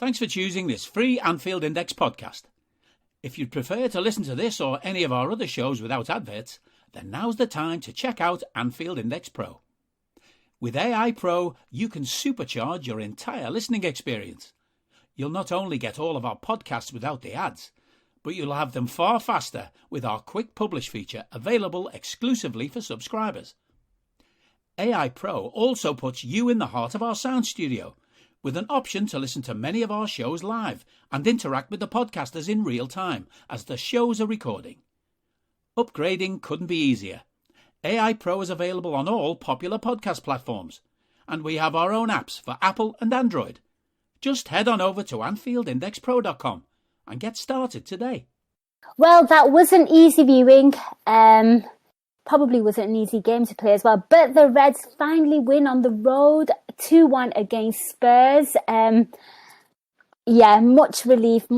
Thanks for choosing this free Anfield Index podcast. If you'd prefer to listen to this or any of our other shows without adverts, then now's the time to check out Anfield Index Pro. With AI Pro, you can supercharge your entire listening experience. You'll not only get all of our podcasts without the ads, but you'll have them far faster with our Quick Publish feature available exclusively for subscribers. AI Pro also puts you in the heart of our sound studio, with an option to listen to many of our shows live and interact with the podcasters in real time as the shows are recording. Upgrading couldn't be easier. AI Pro is available on all popular podcast platforms, and we have our own apps for Apple and Android. Just head on over to AnfieldIndexPro.com and get started today. Well, that wasn't easy viewing. Probably wasn't an easy game to play as well. But the Reds finally win on the road, 2-1 against Spurs. Much relief.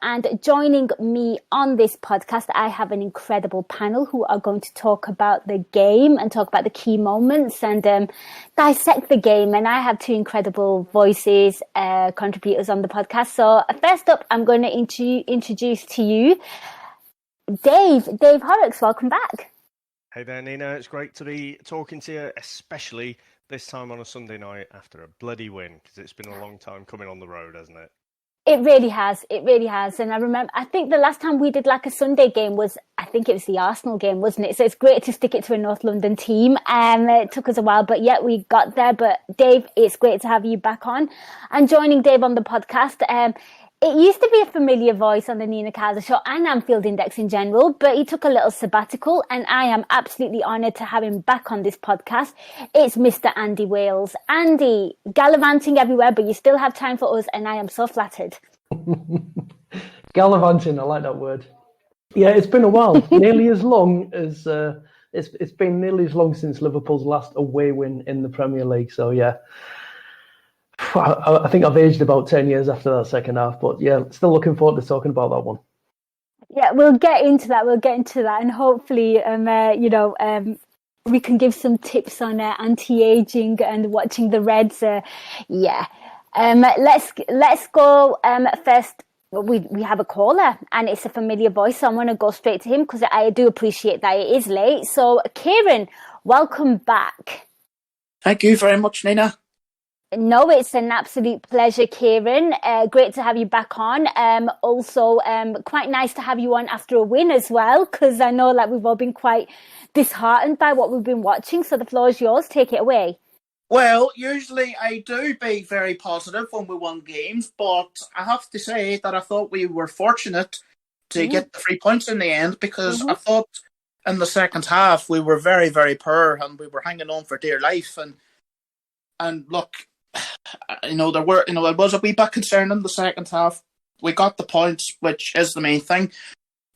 And joining me on this podcast, I have an incredible panel who are going to talk about the game and talk about the key moments and dissect the game. And I have two incredible voices, contributors on the podcast. So first up, I'm going to introduce to you Dave Horrocks. Welcome back. Hey there, Nina. It's great to be talking to you, especially this time on a Sunday night after a bloody win, because it's been a long time coming on the road, hasn't it? It really has. And I think the last time we did like a Sunday game was, I think it was the Arsenal game, wasn't it? So it's great to stick it to a North London team. It took us a while, but yeah, we got there. But Dave, it's great to have you back on. And joining Dave on the podcast, it used to be a familiar voice on the Nina Kauser show and Anfield Index in general, but he took a little sabbatical and I am absolutely honoured to have him back on this podcast. It's Mr. Andy Wales. Andy, gallivanting everywhere, but you still have time for us and I am so flattered. Gallivanting, I like that word. Yeah, it's been a while. Nearly as long as, it's been nearly as long since Liverpool's last away win in the Premier League, so yeah. I think I've aged about 10 years after that second half, but yeah, still looking forward to talking about that one. Yeah, we'll get into that, and hopefully, we can give some tips on anti-aging and watching the Reds. Let's go first. We have a caller, and it's a familiar voice, so I'm going to go straight to him because I do appreciate that it is late. So, Kieran, welcome back. Thank you very much, Nina. No, it's an absolute pleasure, Kieran. Great to have you back on. Also, quite nice to have you on after a win as well, because I know we've all been quite disheartened by what we've been watching. So the floor is yours. Take it away. Well, usually I do be very positive when we won games, but I have to say that I thought we were fortunate to get the 3 points in the end, because I thought in the second half we were very, very poor and we were hanging on for dear life. And look, there was a wee bit concern in the second half. We got the points, which is the main thing.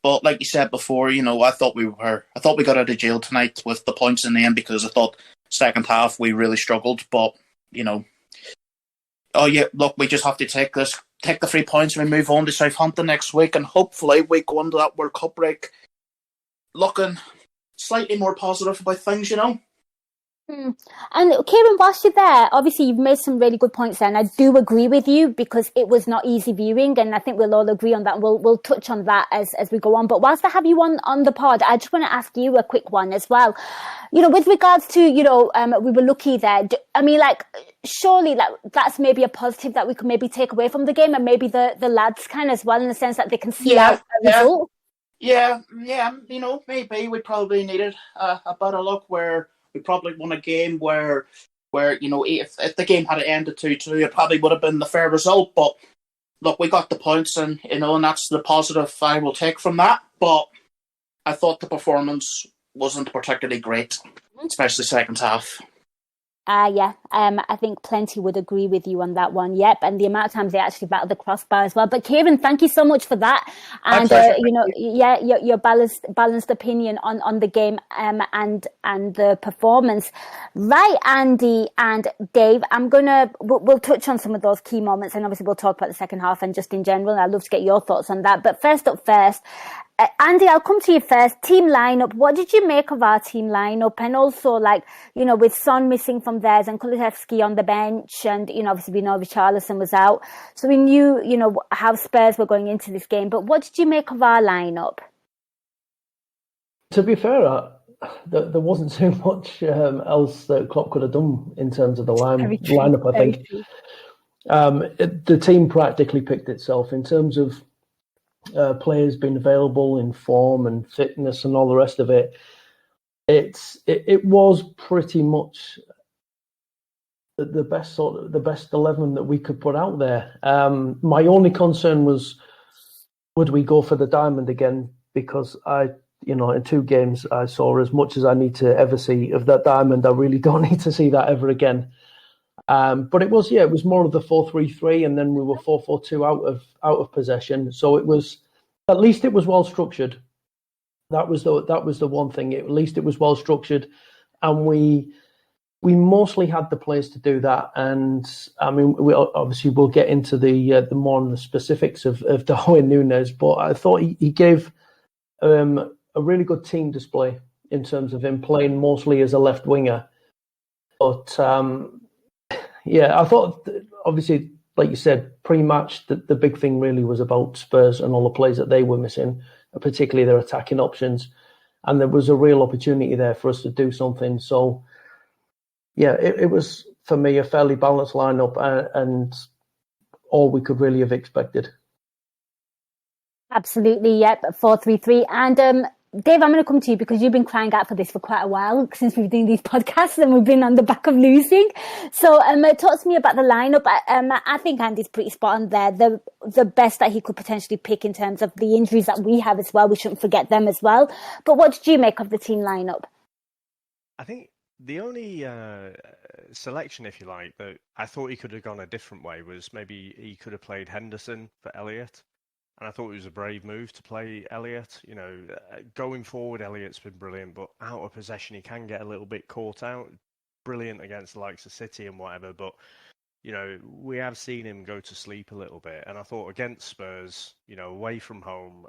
But like you said before, I thought we got out of jail tonight with the points in the end, because I thought second half we really struggled. But we just have to take the 3 points and we move on to Southampton next week, and hopefully we go into that World Cup break looking slightly more positive about things. And Kieran, whilst you're there, obviously you've made some really good points there, and I do agree with you because it was not easy viewing, and I think we'll all agree on that. We'll touch on that as we go on. But whilst I have you on the pod, I just want to ask you a quick one as well. With regards to we were lucky there. Surely that's maybe a positive that we could maybe take away from the game, and maybe the lads can as well, in the sense that they can see out a result. Yeah. Maybe we probably needed a better luck where we probably won a game where if the game had ended 2-2, it probably would have been the fair result. But look, we got the points, and and that's the positive I will take from that. But I thought the performance wasn't particularly great, especially second half. I think plenty would agree with you on that one. Yep, and the amount of times they actually battled the crossbar as well. But Kieran, thank you so much for that. And your balanced opinion on the game and the performance. Right, Andy and Dave, we'll touch on some of those key moments, and obviously we'll talk about the second half and just in general. I'd love to get your thoughts on that. But first, Andy, I'll come to you first. Team lineup. What did you make of our team lineup? And also, with Son missing from theirs and Kulusevski on the bench, and obviously we know Richarlison was out, so we knew how Spurs were going into this game. But what did you make of our lineup? To be fair, there wasn't too much else that Klopp could have done in terms of the lineup. I think the team practically picked itself in terms of players being available in form and fitness and all the rest of it. It was pretty much the best 11 that we could put out there. My only concern was, would we go for the diamond again? Because in 2 games I saw as much as I need to ever see of that diamond. I really don't need to see that ever again. But it was more of the 4-3-3, and then we were 4-4-2 out of possession. So it was, at least it was well structured. That was the one thing. At least it was well structured, and we mostly had the players to do that. And I mean, we'll get into the more specifics of Darwin Núñez, but I thought he gave a really good team display in terms of him playing mostly as a left winger. But I thought, obviously, like you said, pre-match, the big thing really was about Spurs and all the players that they were missing, particularly their attacking options. And there was a real opportunity there for us to do something. So, it was, for me, a fairly balanced lineup and all we could really have expected. Absolutely, yep, 4-3-3. And Dave, I'm going to come to you because you've been crying out for this for quite a while since we've been doing these podcasts and we've been on the back of losing. So talk to me about the lineup. I think Andy's pretty spot on there. The best that he could potentially pick in terms of the injuries that we have as well. We shouldn't forget them as well. But what did you make of the team lineup? I think the only selection, if you like, that I thought he could have gone a different way was maybe he could have played Henderson for Elliott. And I thought it was a brave move to play Elliott. Going forward, Elliott's been brilliant, but out of possession, he can get a little bit caught out. Brilliant against the likes of City and whatever, but, we have seen him go to sleep a little bit. And I thought against Spurs, away from home,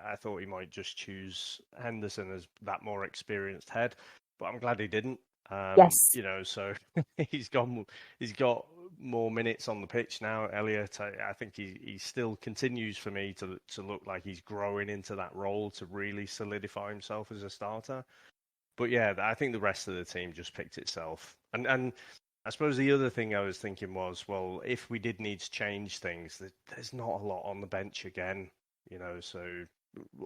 I thought he might just choose Henderson as that more experienced head, but I'm glad he didn't. Yes. So he's got more minutes on the pitch now. Elliott, I think he still continues for me to look like he's growing into that role to really solidify himself as a starter. But I think the rest of the team just picked itself. And I suppose the other thing I was thinking was, well, if we did need to change things, there's not a lot on the bench again. So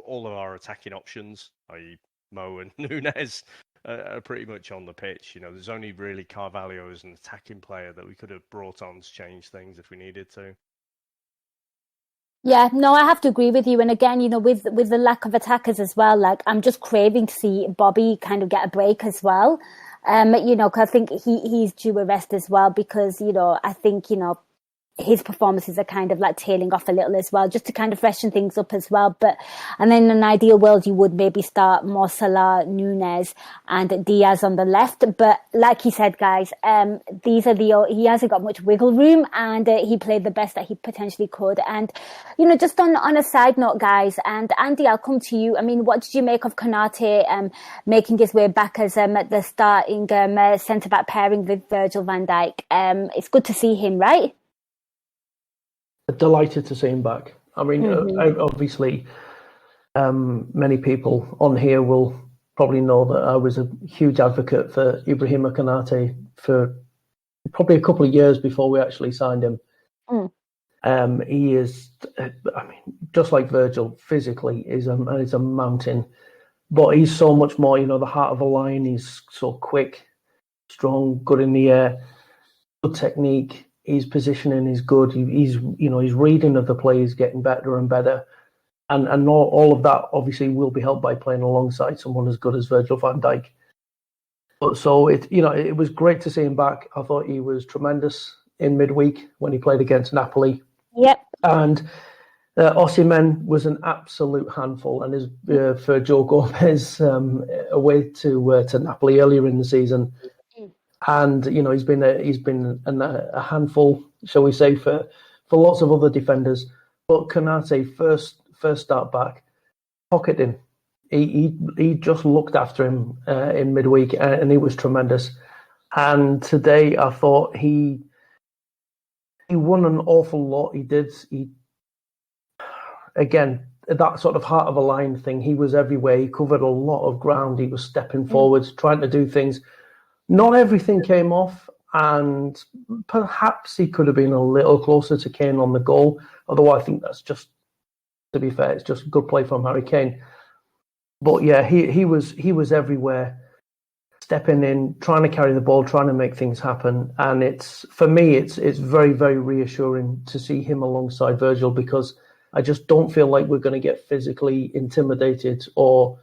all of our attacking options, i.e. Mo and Núñez, are pretty much on the pitch. There's only really Carvalho as an attacking player that we could have brought on to change things if we needed to. Yeah, no, I have to agree with you. And again, with the lack of attackers as well, I'm just craving to see Bobby kind of get a break as well. 'Cause I think he's due a rest as well because, I think, his performances are kind of tailing off a little as well, just to kind of freshen things up as well. And then in an ideal world, you would maybe start more Salah, Núñez and Diaz on the left. But like he said, guys, he hasn't got much wiggle room and he played the best that he potentially could. And, just on a side note, guys, and Andy, I'll come to you. I mean, what did you make of Konate making his way back as the starting centre-back pairing with Virgil van Dijk? It's good to see him, right? Delighted to see him back. I mean, obviously, many people on here will probably know that I was a huge advocate for Ibrahima Konate for probably a couple of years before we actually signed him. He is, just like Virgil, physically is a mountain, but he's so much more. The heart of a lion. He's so quick, strong, good in the air, good technique. His positioning is good. His reading of the play is getting better and better, and all of that obviously will be helped by playing alongside someone as good as Virgil van Dijk. But so it was great to see him back. I thought he was tremendous in midweek when he played against Napoli. Yep. And Osimhen was an absolute handful, and for Joe Gomez away to Napoli earlier in the season. And he's been a handful, shall we say, for lots of other defenders. But Konate first start back, pocketed him. He just looked after him in midweek, and he was tremendous. And today, I thought he won an awful lot. He did. Again, that sort of heart of a lion thing. He was everywhere. He covered a lot of ground. He was stepping forwards, trying to do things. Not everything came off, and perhaps he could have been a little closer to Kane on the goal. Although I think that's just, to be fair, it's just good play from Harry Kane. But yeah, he was everywhere, stepping in, trying to carry the ball, trying to make things happen. And it's very, very reassuring to see him alongside Virgil, because I just don't feel like we're going to get physically intimidated or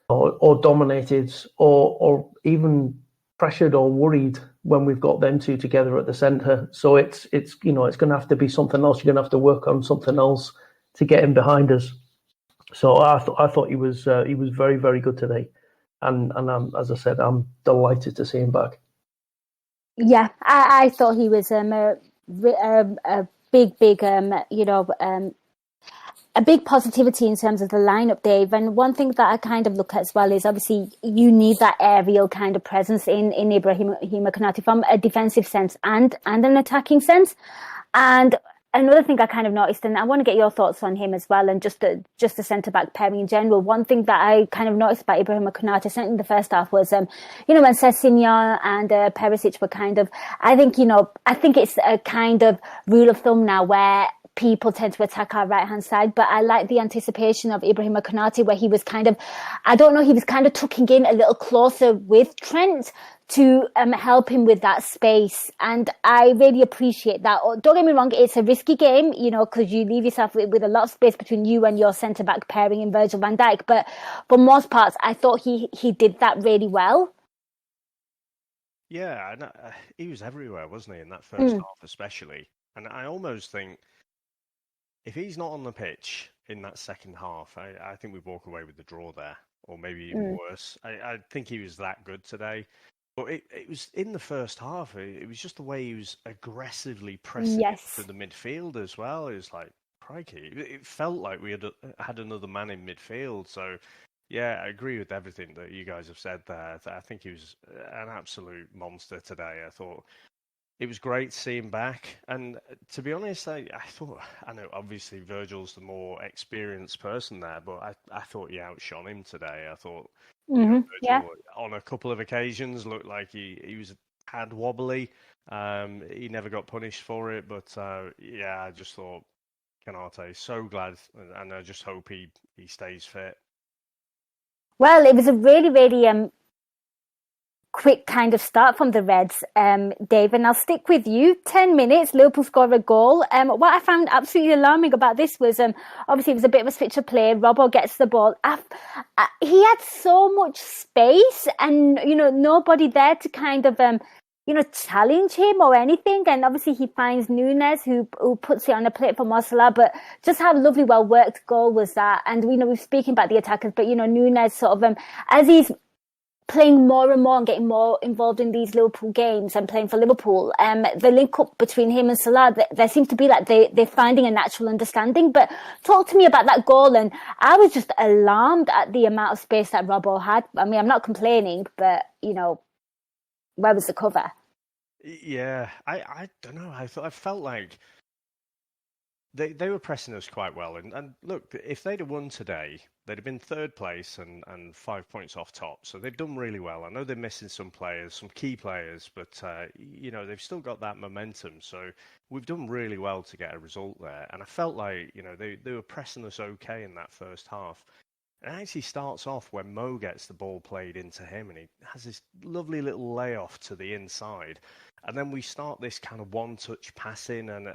dominated or even pressured or worried when we've got them two together at the centre. So it's going to have to be something else. You're going to have to work on something else to get him behind us. So I thought he was very, very good today, and as I said, I'm delighted to see him back. Yeah, I thought he was a big a big positivity in terms of the lineup, Dave. And one thing that I kind of look at as well is obviously you need that aerial kind of presence in Ibrahima Konate from a defensive sense and an attacking sense. And another thing I kind of noticed, and I want to get your thoughts on him as well, and just the centre-back pairing in general. One thing that I kind of noticed about Ibrahima Konate, certainly in the first half, was, when Sessegnon and Perisic were kind of, I think it's a kind of rule of thumb now where people tend to attack our right-hand side, but I like the anticipation of Ibrahima Konate where he was kind of, he was kind of tucking in a little closer with Trent to help him with that space. And I really appreciate that. Don't get me wrong, it's a risky game, because you leave yourself with a lot of space between you and your centre-back pairing in Virgil van Dijk. But for most parts, I thought he did that really well. Yeah, and he was everywhere, wasn't he, in that first half especially. And I almost think if he's not on the pitch in that second half, I think we'd walk away with the draw there, or maybe even worse. I think he was that good today. But it was in the first half. It was just the way he was aggressively pressing to the midfield as well. It was like, crikey. It felt like we had another man in midfield. So, yeah, I agree with everything that you guys have said there. I think he was an absolute monster today. I thought it was great to see him back. And to be honest, I know obviously Virgil's the more experienced person there, but I thought he outshone him today. I thought Virgil, on a couple of occasions, looked like he was hand wobbly. He never got punished for it, but I just thought Konate, so glad, and I just hope he stays fit. Well, it was a really, really quick kind of start from the Reds, Dave, and I'll stick with you. 10 minutes, Liverpool score a goal. What I found absolutely alarming about this was, obviously it was a bit of a switch of play. Robbo gets the ball. He had so much space and, nobody there to kind of, challenge him or anything. And obviously he finds Nunes who puts it on a plate for Mo Salah, but just how lovely, well-worked goal was that. And, we're speaking about the attackers, but, Nunes sort of, as he's playing more and more and getting more involved in these Liverpool games and playing for Liverpool, the link up between him and Salah, there seems to be like they're finding a natural understanding. But talk to me about that goal, and I was just alarmed at the amount of space that Robbo had. I mean, I'm not complaining, but where was the cover? Yeah, I don't know. I felt like they were pressing us quite well. And look, if they'd have won today, they'd have been third place and 5 points off top. So they've done really well. I know they're missing some players, some key players, but, they've still got that momentum. So we've done really well to get a result there. And I felt like, they were pressing us okay in that first half. It actually starts off when Mo gets the ball played into him and he has this lovely little layoff to the inside. And then we start this kind of one-touch passing. And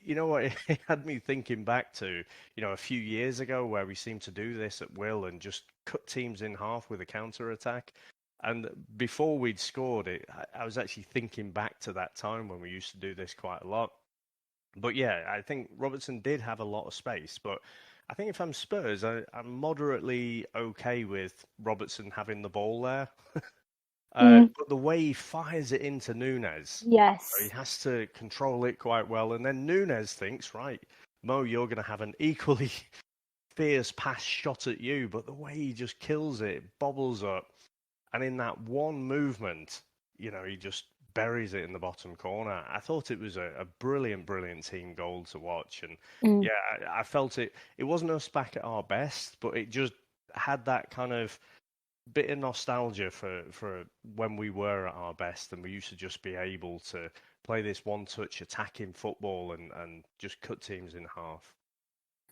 you know what? It had me thinking back to, a few years ago where we seemed to do this at will and just cut teams in half with a counter-attack. And before we'd scored it, I was actually thinking back to that time when we used to do this quite a lot. But yeah, I think Robertson did have a lot of space, but I think if I'm Spurs, I'm moderately okay with Robertson having the ball there. But the way he fires it into Nunes, he has to control it quite well. And then Nunes thinks, right, Mo, you're going to have an equally fierce pass shot at you, but the way he just kills it, bobbles up, and in that one movement, he just buries it in the bottom corner. I thought it was a brilliant, brilliant team goal to watch. And I felt it wasn't us back at our best, but it just had that kind of bit of nostalgia for when we were at our best and we used to just be able to play this one-touch attacking football and just cut teams in half.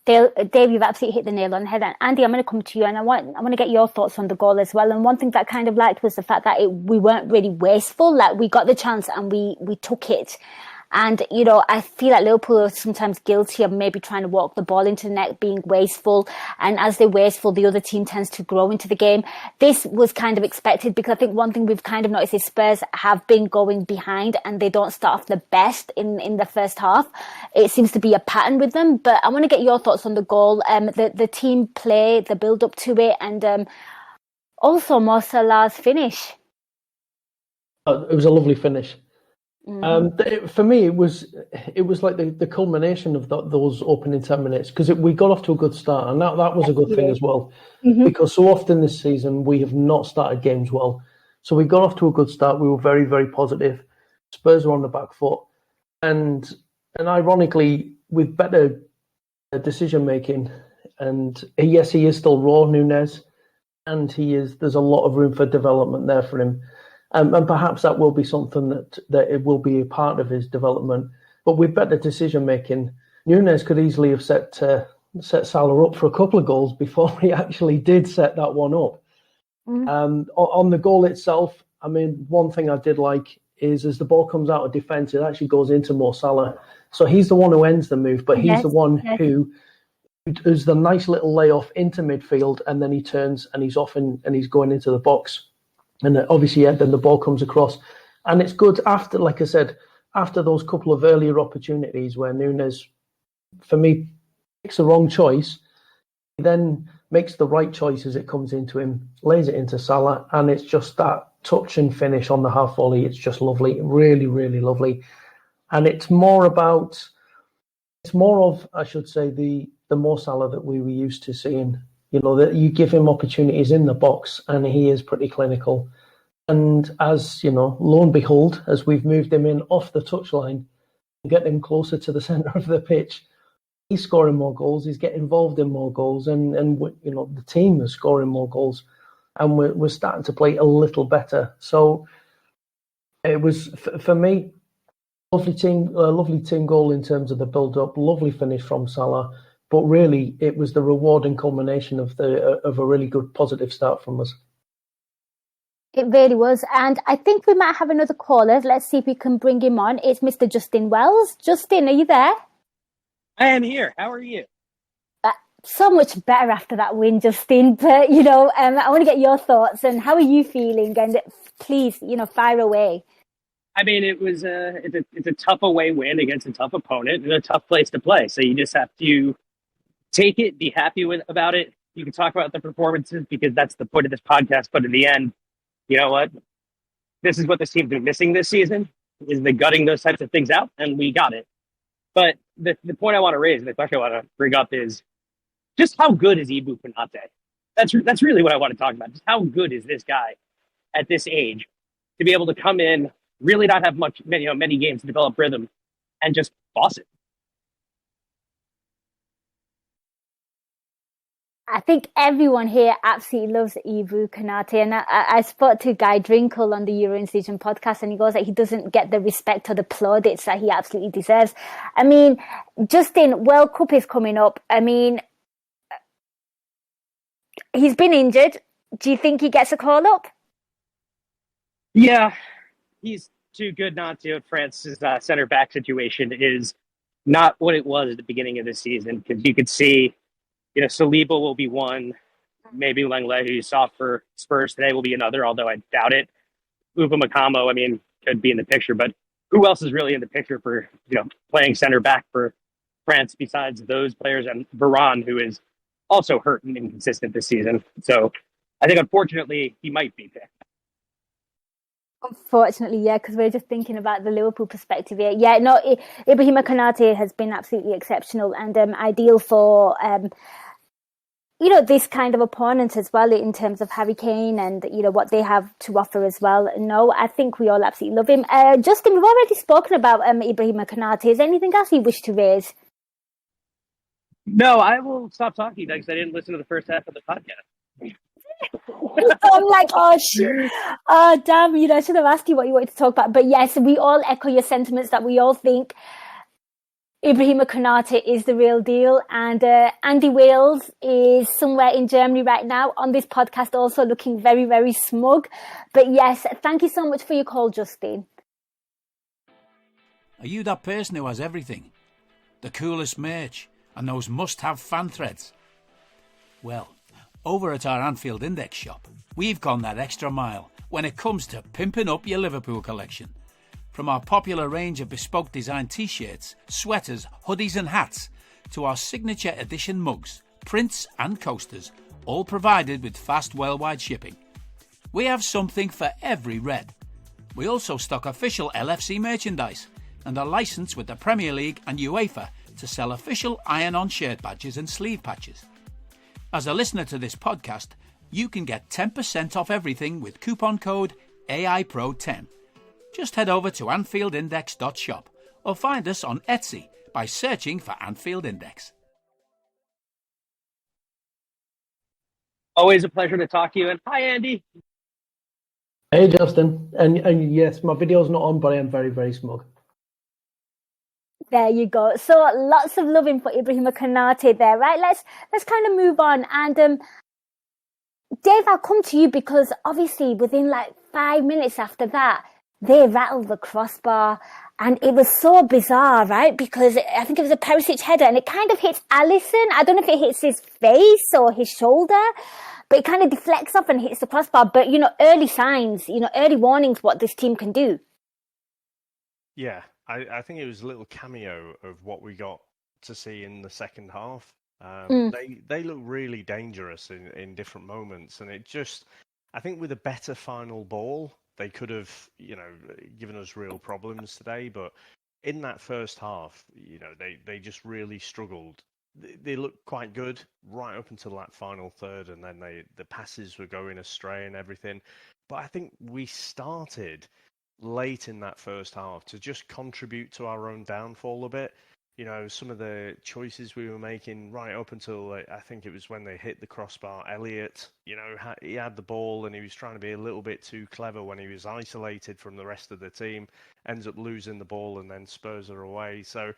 Dave, you've absolutely hit the nail on the head. And Andy, I'm going to come to you, and I want to get your thoughts on the goal as well. And one thing that I kind of liked was the fact that we weren't really wasteful. Like, we got the chance and we took it. And, I feel like Liverpool are sometimes guilty of maybe trying to walk the ball into the net, being wasteful. And as they're wasteful, the other team tends to grow into the game. This was kind of expected, because I think one thing we've kind of noticed is Spurs have been going behind and they don't start off the best in the first half. It seems to be a pattern with them. But I want to get your thoughts on the goal, the team play, the build up to it, and also Mo Salah's finish. It was a lovely finish. For me, it was like the culmination of those opening 10 minutes, because we got off to a good start, and that was a good thing as well, because so often this season we have not started games well. So we got off to a good start. We were very, very positive. Spurs were on the back foot, and ironically, with better decision making. And yes, he is still raw, Núñez, and there's a lot of room for development there for him. And perhaps that will be something that it will be a part of his development. But with better decision making, Núñez could easily have set Salah up for a couple of goals before he actually did set that one up. On the goal itself, I mean, one thing I did like is as the ball comes out of defence, it actually goes into Mo Salah. So he's the one who ends the move, but he's the one who does the nice little layoff into midfield, and then he turns and he's off and he's going into the box. And obviously, then the ball comes across. And it's good after, like I said, after those couple of earlier opportunities where Núñez, for me, makes the wrong choice, he then makes the right choice as it comes into him, lays it into Salah, and it's just that touch and finish on the half volley. It's just lovely, really, really lovely. And it's more of, I should say, the Mo Salah that we were used to seeing. That you give him opportunities in the box and he is pretty clinical. And as, lo and behold, as we've moved him in off the touchline and get him closer to the centre of the pitch, he's scoring more goals, he's getting involved in more goals, and the team is scoring more goals, and we're starting to play a little better. So it was, for me, lovely team goal in terms of the build-up, lovely finish from Salah. But really, it was the reward and culmination of a really good positive start from us. It really was. And I think we might have another caller. Let's see if we can bring him on. It's Mr. Justin Wells. Justin, are you there? I am here. How are you? So much better after that win, Justin. But, I want to get your thoughts. And how are you feeling? And please, fire away. I mean, it's a tough away win against a tough opponent and a tough place to play. So you just have to take it, be happy about it. You can talk about the performances because that's the point of this podcast. But in the end, you know what? This is what this team's been missing this season, is the gutting those types of things out, and we got it. But the point I want to raise, and the question I want to bring up is just how good is Ibou Konate? That's really what I want to talk about. Just how good is this guy at this age to be able to come in, really not have many games to develop rhythm, and just boss it? I think everyone here absolutely loves Ibou Konate, and I spoke to Guy Drinkle on the Euro Incision podcast, and he goes that he doesn't get the respect or the plaudits that he absolutely deserves. I mean, Justin, World Cup is coming up. I mean, he's been injured. Do you think he gets a call up? Yeah, he's too good not to. France's center back situation is not what it was at the beginning of the season, because you could see, Saliba will be one. Maybe Lenglet, who you saw for Spurs today, will be another, although I doubt it. Upamecano, could be in the picture, but who else is really in the picture for, playing center back for France besides those players, and Varane, who is also hurt and inconsistent this season. So I think, unfortunately, he might be picked. Unfortunately, yeah, because we're just thinking about the Liverpool perspective here. Yeah, no, Ibrahima Konate has been absolutely exceptional and ideal for this kind of opponent as well in terms of Harry Kane and, what they have to offer as well. No, I think we all absolutely love him. Justin, we've already spoken about Ibrahima Konate. Is there anything else you wish to raise? No, I will stop talking because I didn't listen to the first half of the podcast. I'm like, oh, shit. Oh, damn, I should have asked you what you wanted to talk about. But yes, we all echo your sentiments that we all think Ibrahima Konate is the real deal, and Andy Wales is somewhere in Germany right now on this podcast, also looking very, very smug. But yes, thank you so much for your call, Justin. Are you that person who has everything? The coolest merch and those must-have fan threads? Well, over at our Anfield Index shop, we've gone that extra mile when it comes to pimping up your Liverpool collection. From our popular range of bespoke design t-shirts, sweaters, hoodies and hats, to our signature edition mugs, prints and coasters, all provided with fast worldwide shipping. We have something for every red. We also stock official LFC merchandise and are licensed with the Premier League and UEFA to sell official iron-on shirt badges and sleeve patches. As a listener to this podcast, you can get 10% off everything with coupon code AIPRO10. Just head over to AnfieldIndex.shop or find us on Etsy by searching for Anfield Index. Always a pleasure to talk to you. And hi, Andy. Hey, Justin. And yes, my video's not on, but I am very, very smug. There you go. So lots of loving for Ibrahima Konate there, right? Let's kind of move on. And Dave, I'll come to you because obviously within 5 minutes after that, they rattled the crossbar, and it was so bizarre, right? Because I think it was a Perisic header, and it kind of hits Alisson. I don't know if it hits his face or his shoulder, but it kind of deflects off and hits the crossbar. But, early signs, early warnings what this team can do. Yeah, I think it was a little cameo of what we got to see in the second half. They look really dangerous in different moments, and it just, I think with a better final ball, they could have, given us real problems today. But in that first half, they just really struggled. They looked quite good right up until that final third, and then the passes were going astray and everything. But I think we started late in that first half to just contribute to our own downfall a bit. Some of the choices we were making right up until I think it was when they hit the crossbar. Elliott, he had the ball and he was trying to be a little bit too clever when he was isolated from the rest of the team, ends up losing the ball and then Spurs are away. So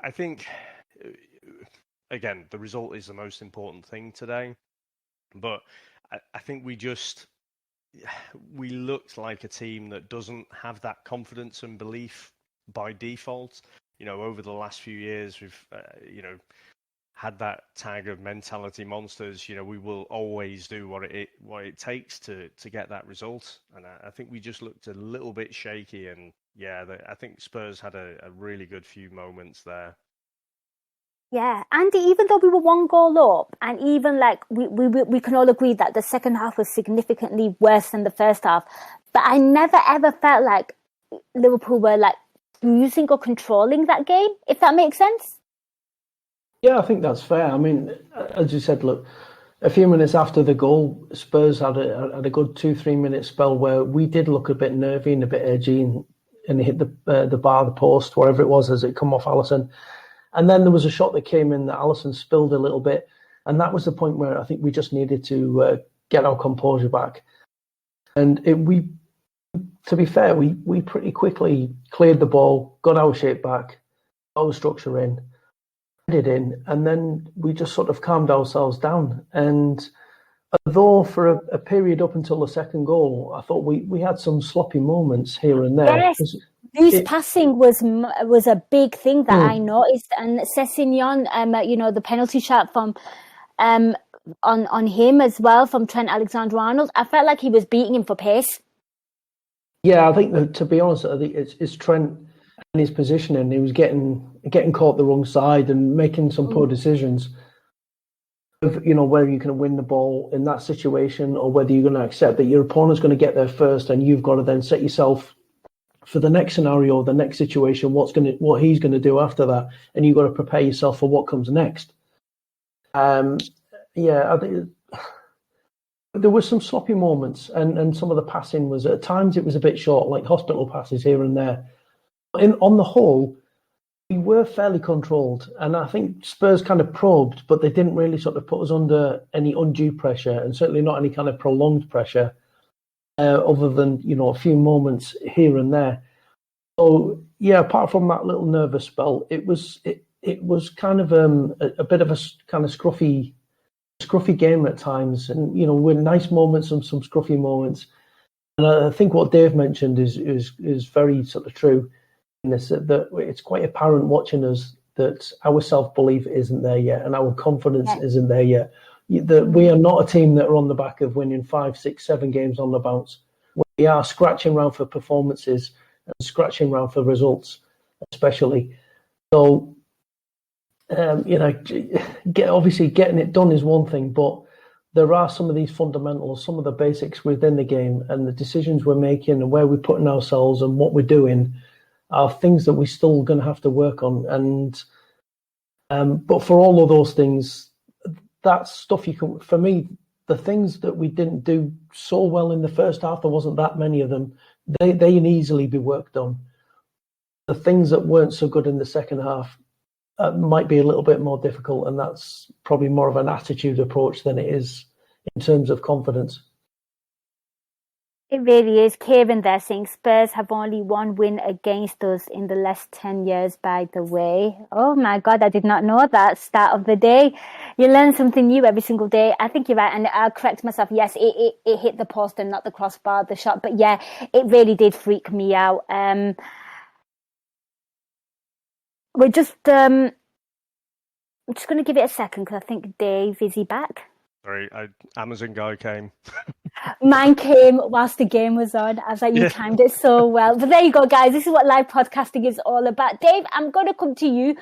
I think, again, the result is the most important thing today. But I think we looked like a team that doesn't have that confidence and belief by default. Over the last few years, we've, had that tag of mentality monsters. We will always do what it takes to get that result. And I think we just looked a little bit shaky. And yeah, I think Spurs had a really good few moments there. Yeah, Andy, even though we were 1 goal up, and even we can all agree that the second half was significantly worse than the first half, but I never ever felt like Liverpool were losing or controlling that game, if that makes sense. Yeah, I think that's fair. I mean, as you said, look, a few minutes after the goal, Spurs had a good 2-3 minute spell where we did look a bit nervy and a bit edgy, and it hit the bar, the post, wherever it was, as it come off Alisson. And then there was a shot that came in that Alisson spilled a little bit, and that was the point where I think we just needed to get our composure back. And to be fair, we pretty quickly cleared the ball, got our shape back, got our structure in, headed in, and then we just sort of calmed ourselves down. And although for a period up until the second goal, I thought we had some sloppy moments here and there. Yes. Loose passing was a big thing that I noticed, and Sessegnon, the penalty shot from on him as well from Trent Alexander-Arnold. I felt like he was beating him for pace. Yeah, I think that, to be honest, I think it's Trent and his positioning. He was getting caught the wrong side and making some poor decisions. Whether you can win the ball in that situation or whether you're going to accept that your opponent's going to get there first, and you've got to then set yourself for the next scenario, the next situation, what he's going to do after that, and you've got to prepare yourself for what comes next. I think there were some sloppy moments, and some of the passing was at times it was a bit short, like hospital passes here and there. On the whole, we were fairly controlled, and I think Spurs kind of probed, but they didn't really sort of put us under any undue pressure, and certainly not any kind of prolonged pressure, other than a few moments here and there. So yeah, apart from that little nervous spell, it was kind of a bit of a kind of scruffy game at times, and with nice moments and some scruffy moments. And I think what Dave mentioned is very sort of true in this, that it's quite apparent watching us that our self-belief isn't there yet, and our confidence isn't there yet. That we are not a team that are on the back of winning 5, 6, 7 games on the bounce. We are scratching around for performances and scratching around for results, especially. So, obviously getting it done is one thing, but there are some of these fundamentals, some of the basics within the game, and the decisions we're making and where we're putting ourselves and what we're doing are things that we're still going to have to work on. And but for all of those things, that's stuff you can. For me, the things that we didn't do so well in the first half, there wasn't that many of them. They can easily be worked on. The things that weren't so good in the second half might be a little bit more difficult, and that's probably more of an attitude approach than it is in terms of confidence. It really is. Kieran there saying Spurs have only one win against us in the last 10 years, by the way. Oh my God, I did not know that. Start of the day. You learn something new every single day. I think you're right, and I'll correct myself. Yes, it hit the post and not the crossbar, the shot. But yeah, it really did freak me out. We're just... I'm just going to give it a second because I think Dave, is he back? Sorry, Amazon guy came. Mine came whilst the game was on. I was like, you timed it so well. But there you go, guys. This is what live podcasting is all about. Dave, I'm going to come to you.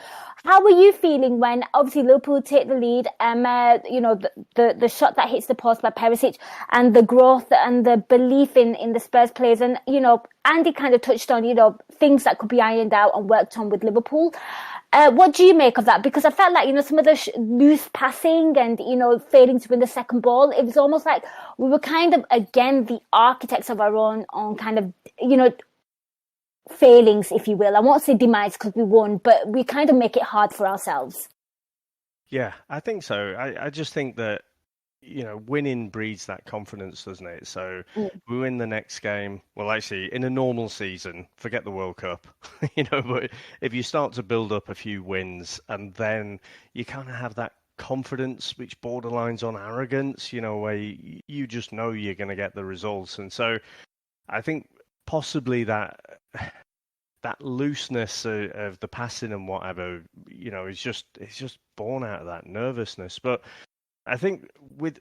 How were you feeling when obviously Liverpool take the lead? The shot that hits the post by Perisic and the growth and the belief in the Spurs players. And, Andy kind of touched on, things that could be ironed out and worked on with Liverpool. What do you make of that? Because I felt like, some of the loose passing and, failing to win the second ball, it was almost like we were kind of, again, the architects of our own kind of, failings, if you will. I won't say demise because we won, but we kind of make it hard for ourselves. Yeah, I think so. I just think that, winning breeds that confidence, doesn't it? So we win the next game. Well, actually, in a normal season, forget the World Cup, but if you start to build up a few wins and then you kind of have that confidence, which borderlines on arrogance, where you just know you're going to get the results. And so I think possibly that looseness of the passing and whatever, it's just born out of that nervousness. But I think with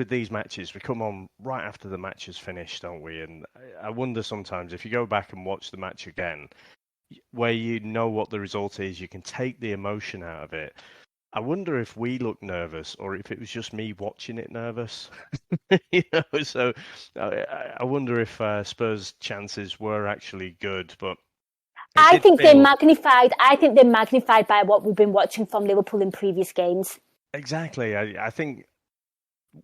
these matches, we come on right after the match is finished, don't we? And I wonder sometimes if you go back and watch the match again, where you know what the result is, you can take the emotion out of it. I wonder if we look nervous or if it was just me watching it nervous. So I wonder if Spurs' chances were actually good, but I think they're magnified. I think they're magnified by what we've been watching from Liverpool in previous games. Exactly. I think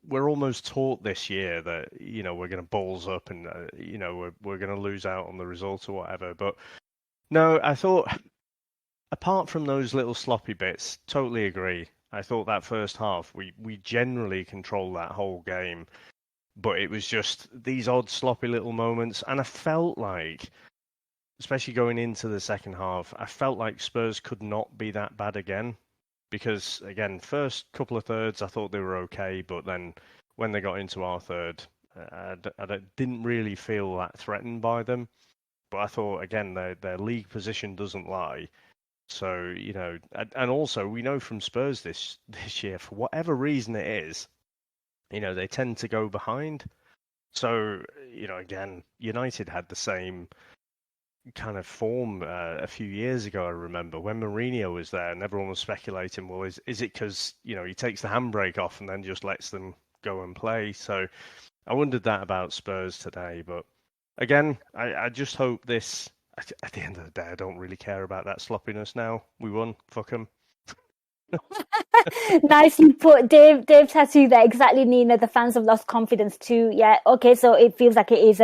we're almost taught this year that, we're going to balls up and, we're going to lose out on the result or whatever. But no, I thought, apart from those little sloppy bits, totally agree. I thought that first half, we generally controlled that whole game. But it was just these odd, sloppy little moments. And I felt like, especially going into the second half, I felt like Spurs could not be that bad again. Because, again, first couple of thirds, I thought they were okay. But then when they got into our third, I didn't really feel that threatened by them. But I thought, again, their league position doesn't lie. So, and also we know from Spurs this year, for whatever reason it is, they tend to go behind. So, again, United had the same kind of form a few years ago. I remember when Mourinho was there and everyone was speculating, well, is it because he takes the handbrake off and then just lets them go and play? So I wondered that about Spurs today. But again, I just hope this, at the end of the day, I don't really care about that sloppiness now. We won, fuck them. Nicely put, Dave Tattoo there. Exactly, Nina. The fans have lost confidence too. Yeah, okay, so it feels like it is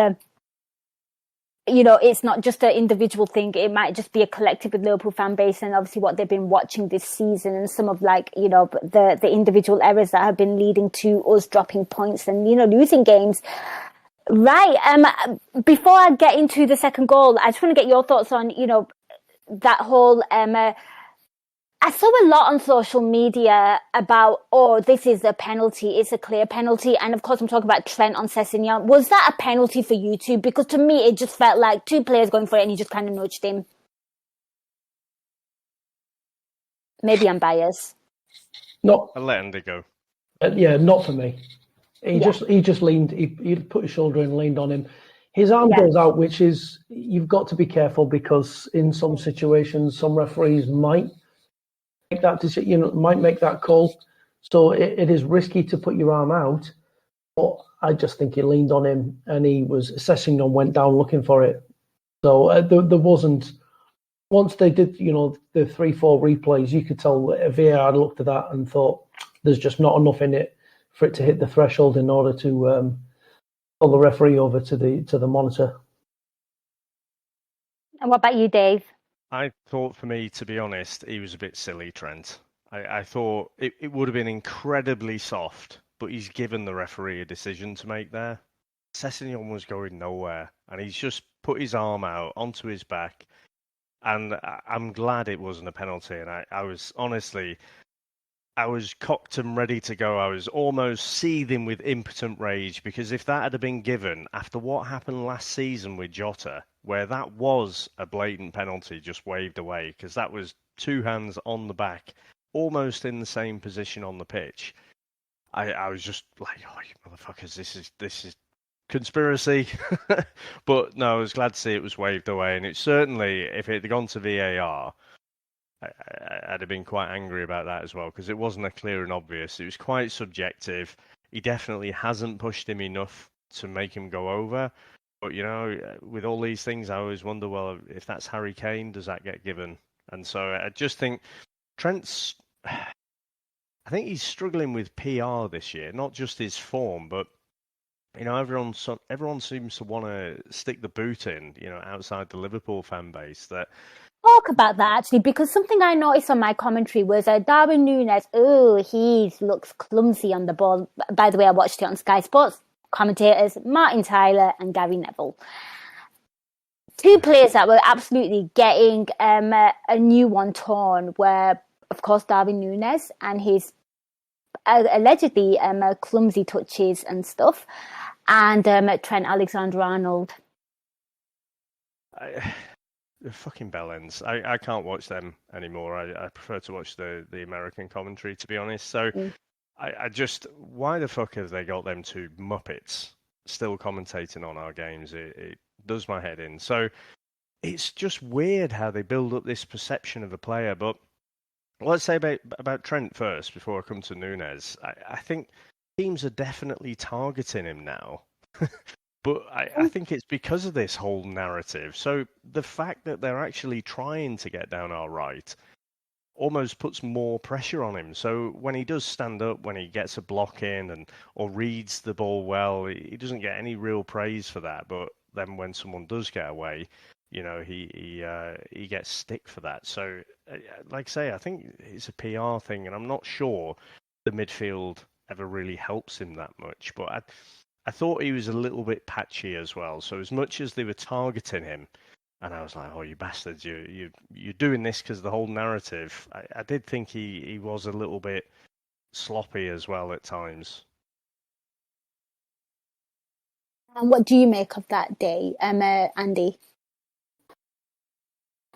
it's not just an individual thing. It might just be a collective with Liverpool fan base and obviously what they've been watching this season and some of the individual errors that have been leading to us dropping points and, losing games. Right. Before I get into the second goal, I just want to get your thoughts on, that whole, I saw a lot on social media about, this is a penalty, it's a clear penalty. And of course, I'm talking about Trent on Sessegnon. Was that a penalty for you two? Because to me, it just felt like two players going for it and he just kind of nudged him. Maybe I'm biased. I'll let Andy go. Not for me. He just leaned, he put his shoulder in, leaned on him. His arm goes out, which is, you've got to be careful because in some situations, some referees might make that decision, might make that call. So it is risky to put your arm out. But I just think he leaned on him and he was assessing and went down looking for it. So there wasn't, once they did, the 3-4 replays, you could tell VAR looked at that and thought there's just not enough in it for it to hit the threshold in order to pull the referee over to the monitor. And what about you, Dave? I thought, for me, to be honest, he was a bit silly, Trent. I thought it would have been incredibly soft, but he's given the referee a decision to make there. Sessegnon was going nowhere, and he's just put his arm out onto his back, and I'm glad it wasn't a penalty. And I was honestly, I was cocked and ready to go. I was almost seething with impotent rage, because if that had been given after what happened last season with Jota, where that was a blatant penalty just waved away, because that was two hands on the back, almost in the same position on the pitch. I was just like, oh, you motherfuckers, this is conspiracy. But no, I was glad to see it was waved away. And it certainly, if it had gone to VAR, I'd have been quite angry about that as well, because it wasn't a clear and obvious. It was quite subjective. He definitely hasn't pushed him enough to make him go over. But, with all these things, I always wonder, well, if that's Harry Kane, does that get given? And so I just think Trent's, I think he's struggling with PR this year, not just his form, but, everyone seems to want to stick the boot in, outside the Liverpool fan base. That talk about that actually, because something I noticed on my commentary was Darwin Núñez. He looks clumsy on the ball. By the way, I watched it on Sky Sports. Commentators Martin Tyler and Gary Neville, two players that were absolutely getting a new one torn were, of course, Darwin Núñez and his allegedly clumsy touches and stuff, and Trent Alexander-Arnold. The fucking bellends. I can't watch them anymore. I prefer to watch the American commentary, to be honest. So I just, why the fuck have they got them two Muppets still commentating on our games? It does my head in. So it's just weird how they build up this perception of a player. But let's say about Trent first before I come to Núñez. I think teams are definitely targeting him now. But I think it's because of this whole narrative. So the fact that they're actually trying to get down our right almost puts more pressure on him. So when he does stand up, when he gets a block in or reads the ball well, he doesn't get any real praise for that. But then when someone does get away, he gets stick for that. So like I say, I think it's a PR thing, and I'm not sure the midfield ever really helps him that much. But I thought he was a little bit patchy as well. So as much as they were targeting him, and I was like, oh, you bastards, you're doing this because the whole narrative. I did think he was a little bit sloppy as well at times. And what do you make of that day, Andy?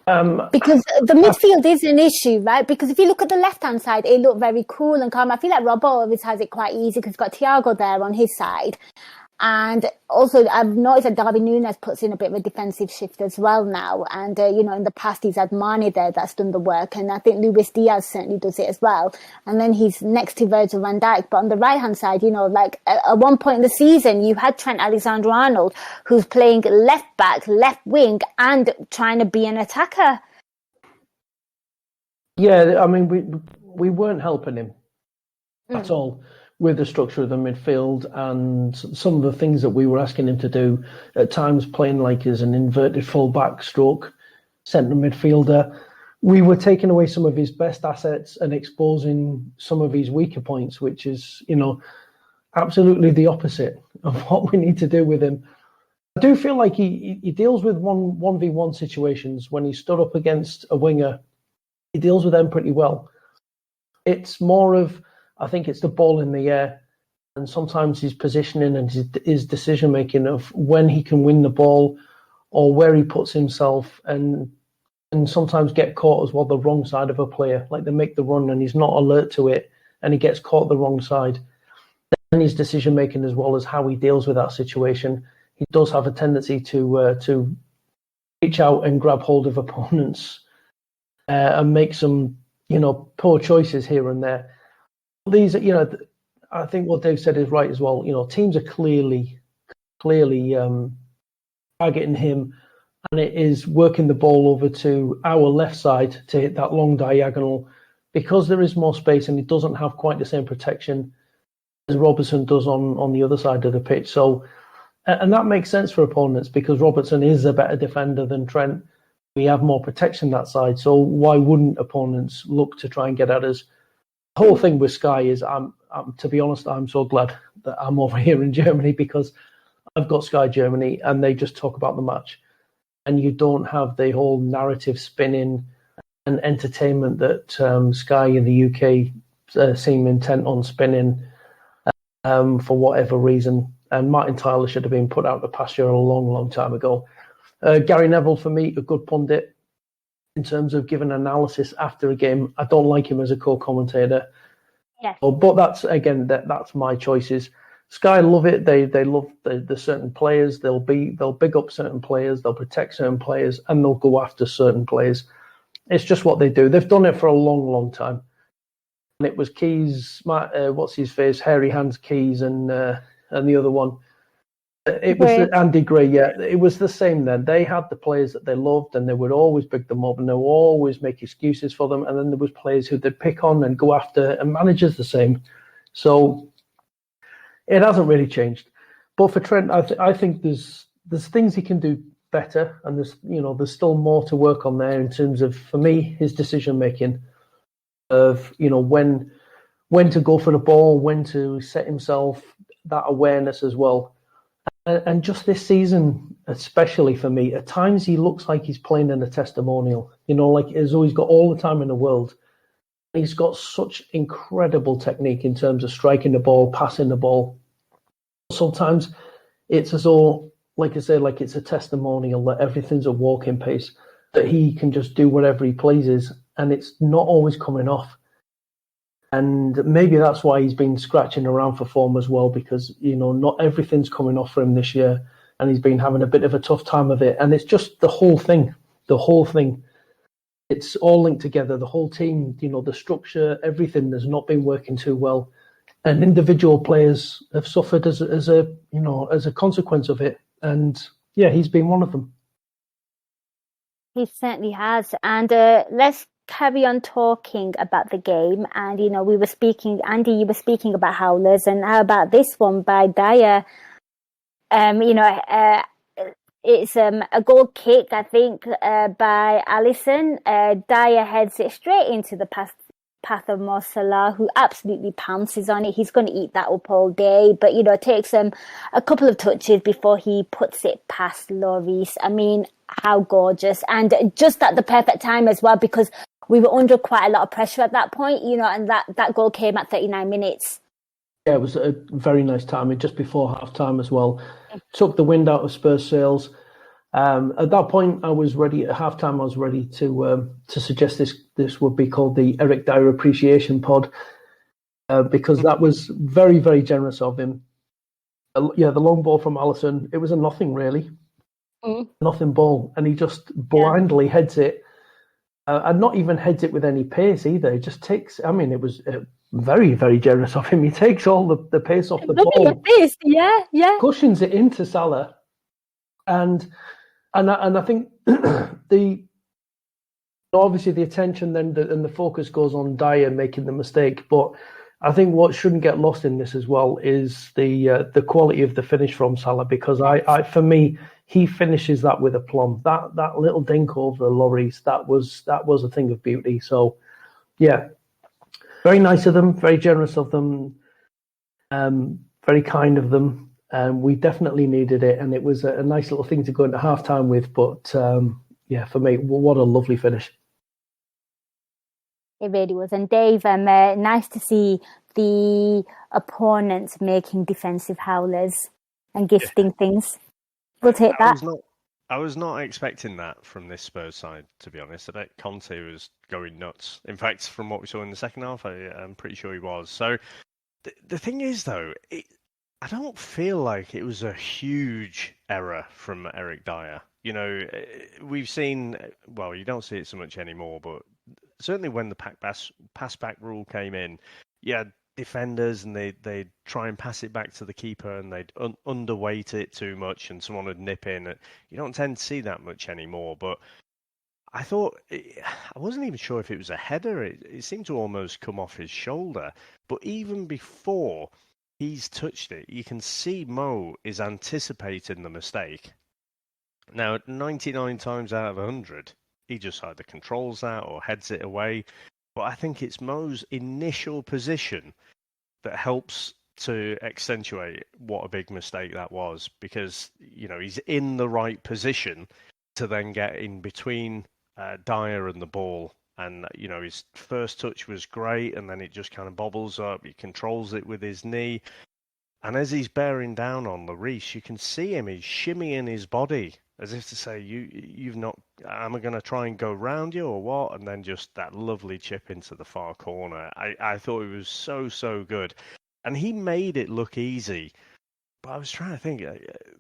Because the midfield is an issue, right? Because if you look at the left-hand side, it looked very cool and calm. I feel like Robbo always has it quite easy because he's got Thiago there on his side. And also, I've noticed that Darwin Núñez puts in a bit of a defensive shift as well now. And, in the past, he's had Mane there that's done the work. And I think Luis Diaz certainly does it as well. And then he's next to Virgil van Dijk. But on the right-hand side, at one point in the season, you had Trent Alexander-Arnold, who's playing left back, left wing, and trying to be an attacker. Yeah, I mean, we weren't helping him at all with the structure of the midfield and some of the things that we were asking him to do, at times playing like as an inverted full-back stroke centre midfielder. We were taking away some of his best assets and exposing some of his weaker points, which is, absolutely the opposite of what we need to do with him. I do feel like he deals with 1v1 situations when he stood up against a winger. He deals with them pretty well. It's more of, I think it's the ball in the air and sometimes his positioning and his decision-making of when he can win the ball or where he puts himself and sometimes get caught as well the wrong side of a player. Like they make the run and he's not alert to it and he gets caught the wrong side. Then his decision-making as well as how he deals with that situation. He does have a tendency to reach out and grab hold of opponents and make some, poor choices here and there. These, I think what Dave said is right as well. Teams are clearly targeting him, and it is working the ball over to our left side to hit that long diagonal because there is more space and it doesn't have quite the same protection as Robertson does on the other side of the pitch. So, and that makes sense for opponents because Robertson is a better defender than Trent. We have more protection that side. So why wouldn't opponents look to try and get at us? The whole thing with Sky is, to be honest, I'm so glad that I'm over here in Germany because I've got Sky Germany and they just talk about the match. And you don't have the whole narrative spinning and entertainment that Sky in the UK seem intent on spinning for whatever reason. And Martin Tyler should have been put out the pasture a long, long time ago. Gary Neville, for me, a good pundit in terms of giving analysis after a game. I don't like him as a co-commentator. Yeah. But that's, again, that's my choices. Sky love it. They love the certain players. They'll big up certain players. They'll protect certain players, and they'll go after certain players. It's just what they do. They've done it for a long, long time. And it was Keys, what's his face, Hairy Hands Keys, and the other one. It was Andy Gray. Yeah, it was the same then. They had the players that they loved, and they would always big them up, and they would always make excuses for them. And then there was players who they'd pick on and go after, and managers the same. So it hasn't really changed. But for Trent, I think there's things he can do better, and there's still more to work on there in terms of, for me, his decision making of when to go for the ball, when to set himself, that awareness as well. And just this season, especially for me, at times he looks like he's playing in a testimonial. Like as though he's got all the time in the world. He's got such incredible technique in terms of striking the ball, passing the ball. Sometimes it's as though, like I say, like it's a testimonial that everything's a walking pace, that he can just do whatever he pleases, and it's not always coming off. And maybe that's why he's been scratching around for form as well, because, not everything's coming off for him this year, and he's been having a bit of a tough time of it. And it's just the whole thing. It's all linked together. The whole team, the structure, everything has not been working too well. And individual players have suffered as a consequence of it. And yeah, he's been one of them. He certainly has. And let's carry on talking about the game. And, we were speaking, Andy, you were speaking about howlers, and how about this one by Dyer? It's a goal kick, I think, by Alisson. Dyer heads it straight into the path of Mo Salah, who absolutely pounces on it. He's going to eat that up all day, but it takes him a couple of touches before he puts it past Lloris. I mean, how gorgeous, and just at the perfect time as well, because we were under quite a lot of pressure at that point, and that goal came at 39 minutes. Yeah, it was a very nice timing just before half time as well. Took the wind out of Spurs' sails. At that point, I was ready. At halftime, I was ready to suggest this would be called the Eric Dyer Appreciation Pod, because that was very, very generous of him. The long ball from Alisson, it was a nothing really, nothing ball, and he just blindly heads it, and not even heads it with any pace either. He just takes. I mean, it was very, very generous of him. He takes all the pace off the ball, cushions it into Salah, and I think the Obviously, the attention then and the focus goes on Dyer making the mistake, but I think what shouldn't get lost in this as well is the quality of the finish from Salah, because I for me, he finishes that with aplomb. That little dink over the lorries, that was a thing of beauty. So, yeah, very nice of them, very generous of them, very kind of them. We definitely needed it, and it was a nice little thing to go into halftime with. But yeah, for me, what a lovely finish. It really was. And Dave, nice to see the opponents making defensive howlers and gifting things. We'll take that. I was not expecting that from this Spurs side, to be honest. I bet Conte was going nuts. In fact, from what we saw in the second half, I'm pretty sure he was. So the thing is, though, I don't feel like it was a huge error from Eric Dyer. You know, we've seen, well, you don't see it so much anymore, but certainly when the pass back rule came in, you had defenders and they'd try and pass it back to the keeper and they'd underweight it too much and someone would nip in. You don't tend to see that much anymore, but I thought, I wasn't even sure if it was a header. It seemed to almost come off his shoulder, but even before he's touched it, you can see Mo is anticipating the mistake. Now, 99 times out of 100, he just either controls that or heads it away. But I think it's Mo's initial position that helps to accentuate what a big mistake that was, because, you know, he's in the right position to then get in between Dyer and the ball. And, you know, his first touch was great, and then it just kind of bobbles up. He controls it with his knee. And as he's bearing down on Lloris, you can see him, he's shimmying his body, as if to say, you've not, am I going to try and go round you or what? And then just that lovely chip into the far corner. I thought it was so good. And he made it look easy. But I was trying to think,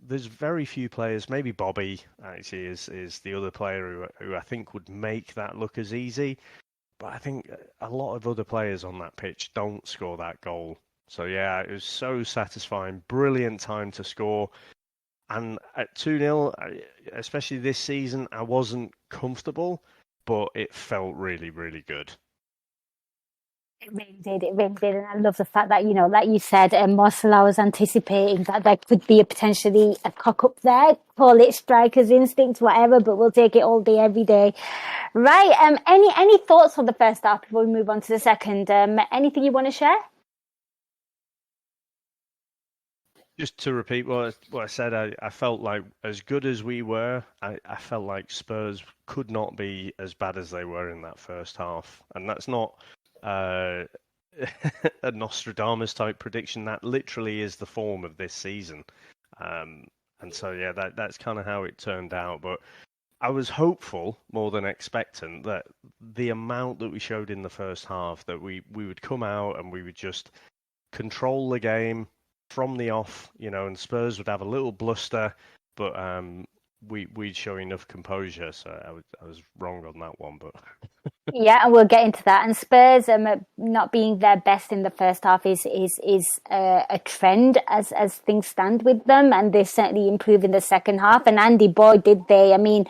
there's very few players, maybe Bobby actually is the other player who I think would make that look as easy. But I think a lot of other players on that pitch don't score that goal. So yeah, it was so satisfying. Brilliant time to score. And at 2-0, especially this season, I wasn't comfortable, but it felt really, really good. It really did. And I love the fact that, you know, like you said, Marcelo was anticipating that there could be potentially a cock-up there. Call it striker's instinct, whatever, but we'll take it all day, every day. Right. Any thoughts on the first half before we move on to the second? Anything you want to share? Just to repeat what I said, I felt like as good as we were, I felt like Spurs could not be as bad as they were in that first half. And that's not a Nostradamus type prediction. That literally is the form of this season. And so, yeah, that's kind of how it turned out. But I was hopeful more than expectant that the amount that we showed in the first half, that we would come out and we would just control the game from the off, you know, and Spurs would have a little bluster, but we'd show enough composure. So I was wrong on that one, but yeah, and we'll get into that. And Spurs not being their best in the first half is a trend as things stand with them, and they certainly improve in the second half. And Andy, boy, did they! I mean,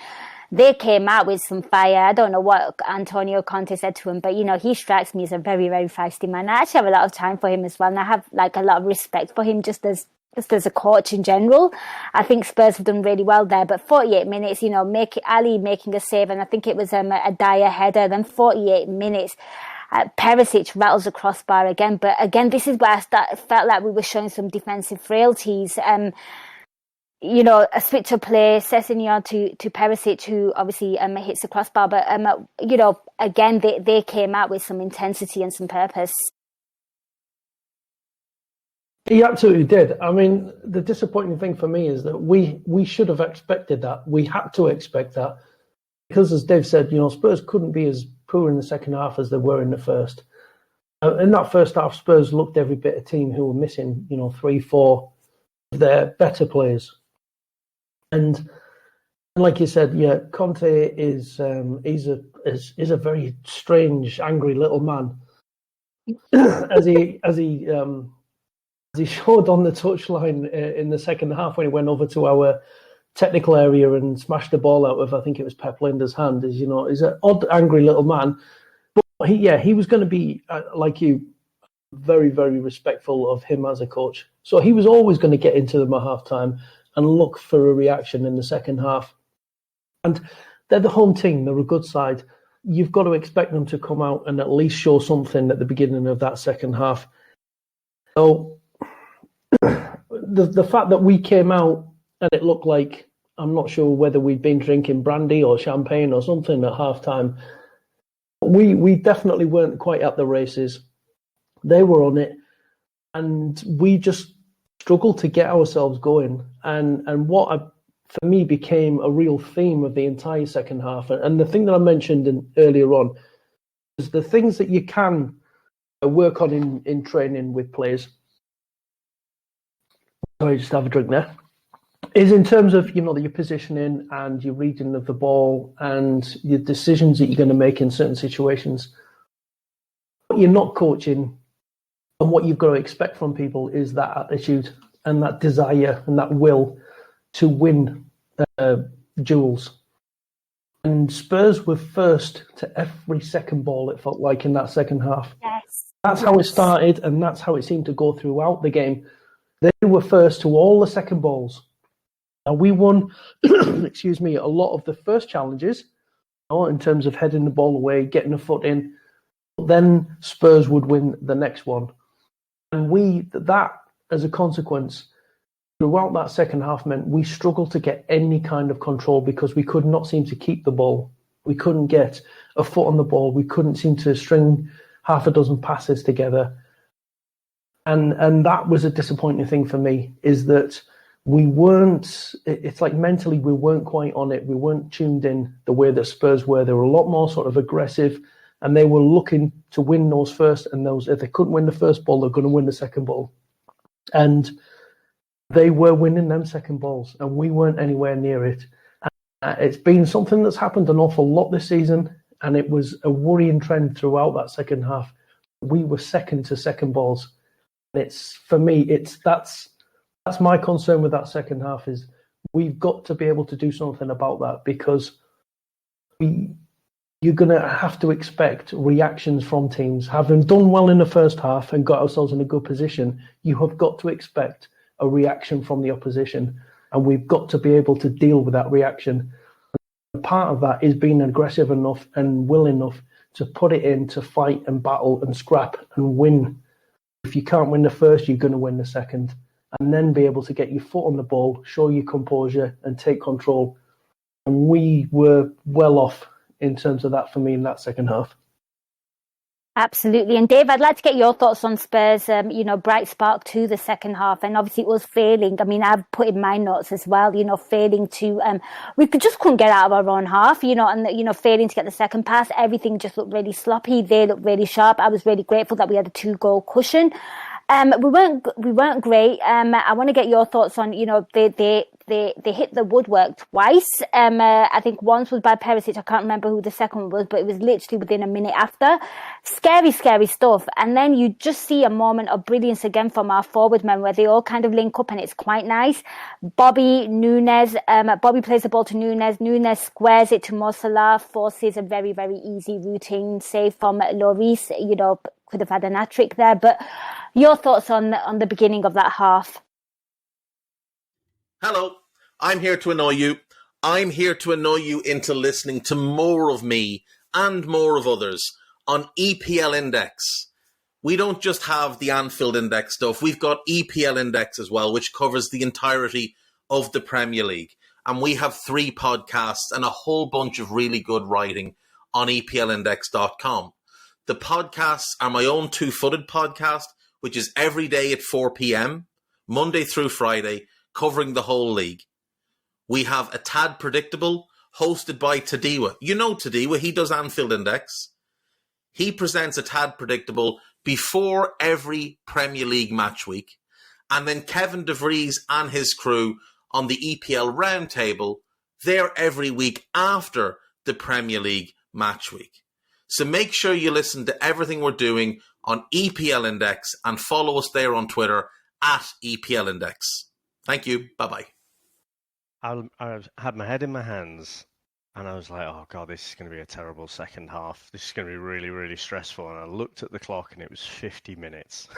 they came out with some fire. I don't know what Antonio Conte said to him, but, you know, he strikes me as a very, very feisty man. I actually have a lot of time for him as well, and I have like a lot of respect for him just as a coach in general. I think Spurs have done really well there. But 48 minutes, you know, Ali making a save, and I think it was a Dyer header. Then 48 minutes, Perisic rattles the crossbar again. But again, this is where I felt like we were showing some defensive frailties. You know, a switch of play, Sessegnon to Perisic, who obviously hits the crossbar. But, you know, again, they came out with some intensity and some purpose. He absolutely did. I mean, the disappointing thing for me is that we should have expected that. We had to expect that. Because, as Dave said, you know, Spurs couldn't be as poor in the second half as they were in the first. In that first half, Spurs looked every bit a team who were missing, you know, 3-4 of their better players. And like you said, yeah, Conte is a very strange, angry little man, as he showed on the touchline in the second half when he went over to our technical area and smashed the ball out of, I think it was Pep Linder's hand. He's an odd, angry little man. But he was going to be, like you, very, very respectful of him as a coach. So he was always going to get into them at half-time and look for a reaction in the second half. And they're the home team. They're a good side. You've got to expect them to come out and at least show something at the beginning of that second half. So the fact that we came out and it looked like, I'm not sure whether we'd been drinking brandy or champagne or something at halftime. We definitely weren't quite at the races. They were on it, and we just struggled to get ourselves going. And what for me became a real theme of the entire second half, and the thing that I mentioned earlier on is the things that you can work on in training with players. Sorry, just have a drink there. Is in terms of your positioning and your reading of the ball and your decisions that you're going to make in certain situations. What you're not coaching and what you've got to expect from people is that attitude and that desire and that will to win duels. And Spurs were first to every second ball, it felt like, in that second half. Yes. That's how it started, and that's how it seemed to go throughout the game. They were first to all the second balls. And we won, a lot of the first challenges, in terms of heading the ball away, getting a foot in. Then Spurs would win the next one. And that, as a consequence, throughout that second half meant we struggled to get any kind of control because we could not seem to keep the ball. We couldn't get a foot on the ball. We couldn't seem to string half a dozen passes together. And that was a disappointing thing for me, is that we weren't, it's like mentally we weren't quite on it. We weren't tuned in the way that Spurs were. They were a lot more sort of aggressive, and they were looking to win those first, and if they couldn't win the first ball, they're going to win the second ball. And they were winning them second balls, and we weren't anywhere near it. It's been something that's happened an awful lot this season, and it was a worrying trend throughout that second half. We were second to second balls. For me, that's my concern with that second half, is we've got to be able to do something about that, because you're going to have to expect reactions from teams. Having done well in the first half and got ourselves in a good position, you have got to expect a reaction from the opposition, and we've got to be able to deal with that reaction. And part of that is being aggressive enough and willing enough to put it in, to fight and battle and scrap and win. If you can't win the first, you're going to win the second, and then be able to get your foot on the ball, show your composure and take control. And we were well off in terms of that for me in that second half. Absolutely. And Dave, I'd like to get your thoughts on Spurs, bright spark to the second half. And obviously it was failing. I mean, I've put in my notes as well, failing to, we just couldn't get out of our own half, and, failing to get the second pass. Everything just looked really sloppy. They looked really sharp. I was really grateful that we had a 2-goal cushion. We weren't great. I want to get your thoughts on, they hit the woodwork twice. I think once was by Perisic. I can't remember who the second one was, but it was literally within a minute after. Scary, scary stuff. And then you just see a moment of brilliance again from our forward men, where they all kind of link up, and it's quite nice. Bobby plays the ball to Nunes. Nunes squares it to Mo Salah, forces a very, very easy routine save from Lloris. Could have had an hat-trick there. But your thoughts on the beginning of that half? Hello, I'm here to annoy you. I'm here to annoy you into listening to more of me and more of others on EPL Index. We don't just have the Anfield Index stuff. We've got EPL Index as well, which covers the entirety of the Premier League. And we have 3 podcasts and a whole bunch of really good writing on EPLindex.com. The podcasts are my own Two-Footed podcast, which is every day at 4 p.m, Monday through Friday, covering the whole league. We have A Tad Predictable, hosted by Tadiwa. You know Tadiwa, he does Anfield Index. He presents A Tad Predictable before every Premier League match week. And then Kevin De Vries and his crew on the EPL Roundtable, they're every week after the Premier League match week. So make sure you listen to everything we're doing on EPL Index and follow us there on Twitter at EPL Index. Thank you. Bye-bye. I had my head in my hands, and I was like, "Oh God, this is going to be a terrible second half. This is going to be really, really stressful." And I looked at the clock, and it was 50 minutes.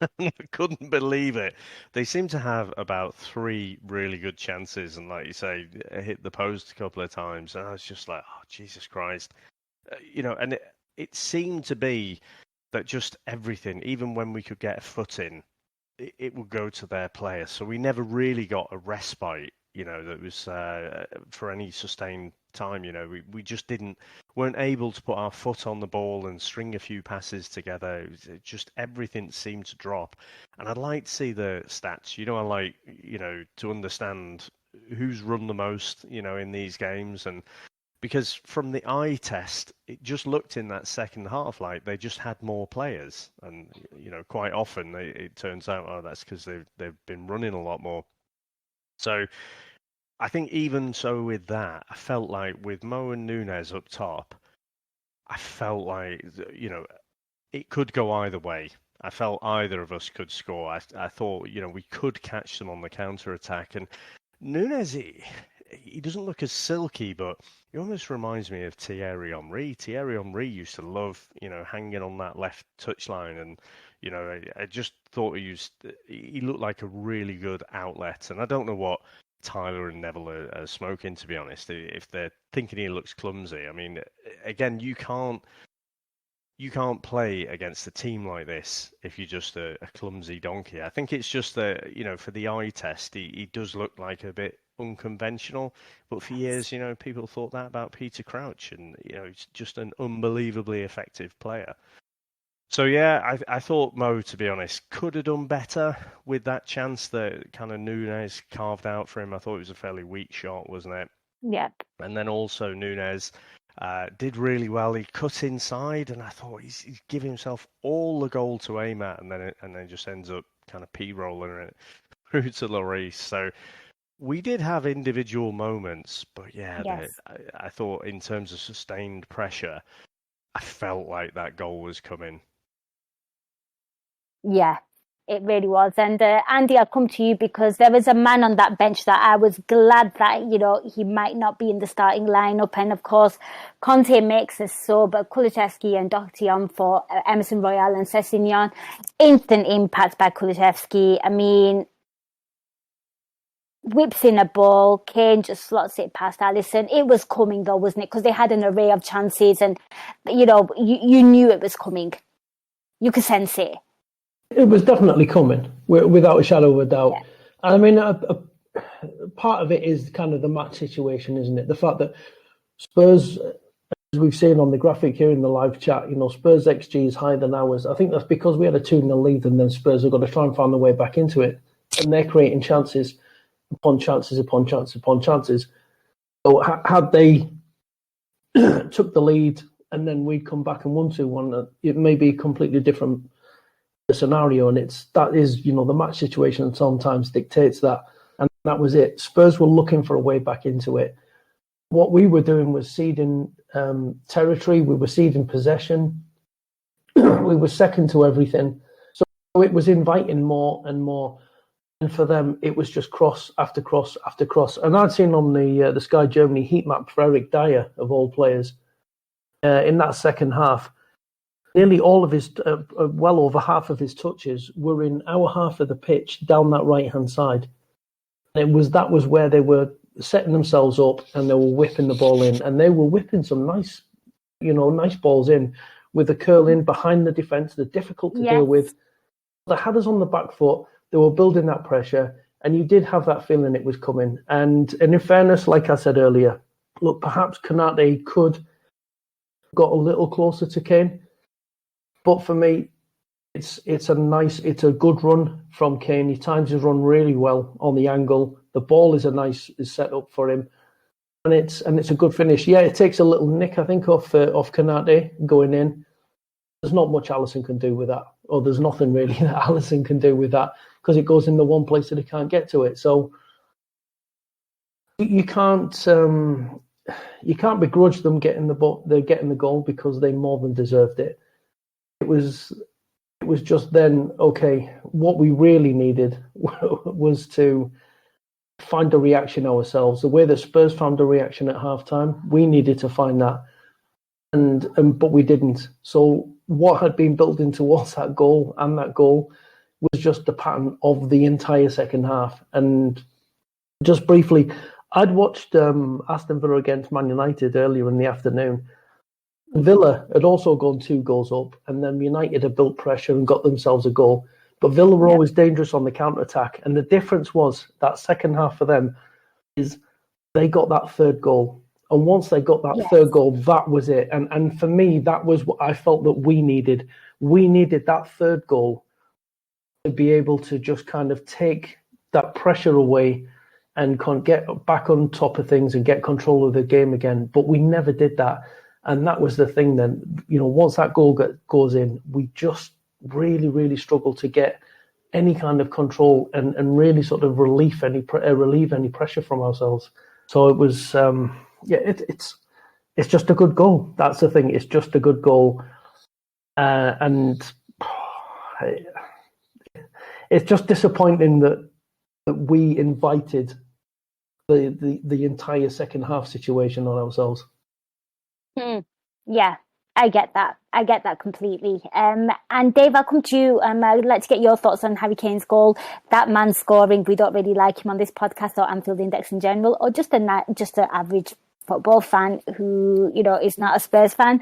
I couldn't believe it. They seem to have about 3 really good chances, and like you say, hit the post a couple of times. And I was just like, "Oh Jesus Christ!" And it seemed to be that just everything, even when we could get a foot in, it would go to their players. So we never really got a respite, that was for any sustained time. We just weren't able to put our foot on the ball and string a few passes together. It just everything seemed to drop. And I'd like to see the stats. I like, to understand who's run the most, in these games. And because from the eye test, it just looked in that second half like they just had more players. And, quite often it turns out, oh, that's because they've been running a lot more. So I think even so with that, I felt like with Mo and Nunes up top, I felt like, it could go either way. I felt either of us could score. I thought, we could catch them on the counter-attack. And Nunes, he doesn't look as silky, but he almost reminds me of Thierry Henry. Thierry Henry used to love, hanging on that left touchline, and I just thought he looked like a really good outlet. And I don't know what Tyler and Neville are smoking, to be honest. If they're thinking he looks clumsy, I mean, again, you can't play against a team like this if you're just a clumsy donkey. I think it's just that, for the eye test, he does look like a bit unconventional. But for years, people thought that about Peter Crouch, and he's just an unbelievably effective player. So yeah, I thought Mo, to be honest, could have done better with that chance that kind of Nunes carved out for him. I thought it was a fairly weak shot, wasn't it? Yeah. And then also Nunes did really well. He cut inside, and I thought he's giving himself all the goal to aim at, and then just ends up kind of p-rolling it through to Lloris. So we did have individual moments, but yeah, Yes. I thought in terms of sustained pressure, I felt like that goal was coming. Yeah, it really was. And Andy, I'll come to you because there was a man on that bench that I was glad that, he might not be in the starting lineup. And of course, Conte makes us so, but Kulusevski and Doherty on for Emerson Royal and Sessegnon. Instant impact by Kulusevski. I mean, whips in a ball, Kane just slots it past Alisson. It was coming though, wasn't it? Because they had an array of chances, and, you knew it was coming. You could sense it. It was definitely coming, without a shadow of a doubt. Yeah. I mean, part of it is kind of the match situation, isn't it? The fact that Spurs, as we've seen on the graphic here in the live chat, Spurs XG is higher than ours. I think that's because we had a 2-0 lead, and then Spurs have got to try and find their way back into it. And they're creating chances upon chances upon chances upon chances. So had they took the lead and then we'd come back and won 2-1, it may be a completely different scenario, and that is the match situation sometimes dictates that, and that was it. Spurs were looking for a way back into it. What we were doing was ceding territory, we were ceding possession, we were second to everything, so it was inviting more and more, and for them it was just cross after cross after cross. And I'd seen on the Sky Germany heat map for Eric Dyer, of all players, in that second half, nearly all of his, well over half of his touches were in our half of the pitch down that right-hand side. And that was where they were setting themselves up, and they were whipping the ball in, and they were whipping some nice balls in with the curl in behind the defence. They're difficult to deal with. They had us on the back foot. They were building that pressure, and you did have that feeling it was coming. And in fairness, like I said earlier, look, perhaps Konate could got a little closer to Kane. But for me, it's a good run from Kane. He times his run really well on the angle. The ball is set up for him, and it's a good finish. Yeah, it takes a little nick, I think, off Konate going in. There's not much Alisson can do with that, or there's nothing really that Alisson can do with that, because it goes in the one place that he can't get to it. So you can't begrudge them getting the goal, because they more than deserved it. It was just then, okay, what we really needed was to find a reaction ourselves. The way that Spurs found a reaction at halftime, we needed to find that, but we didn't. So what had been built in towards that goal was just the pattern of the entire second half. And just briefly, I'd watched Aston Villa against Man United earlier in the afternoon. Villa had also gone 2 goals up, and then United had built pressure and got themselves a goal. But Villa were always dangerous on the counter-attack. And the difference was that second half for them is they got that third goal. And once they got that third goal, that was it. And for me, that was what I felt that we needed. We needed that third goal to be able to just kind of take that pressure away and get back on top of things and get control of the game again. But we never did that. And that was the thing then. Once that goal goes in, we just really, really struggle to get any kind of control and really sort of relieve any pressure from ourselves. So it was, it's just a good goal. That's the thing. It's just a good goal, and it's just disappointing that we invited the entire second half situation on ourselves. Yeah, I get that. I get that completely. And Dave, I'll come to you. I'd like to get your thoughts on Harry Kane's goal. That man scoring, we don't really like him on this podcast or Anfield Index in general, or just an average football fan who, is not a Spurs fan.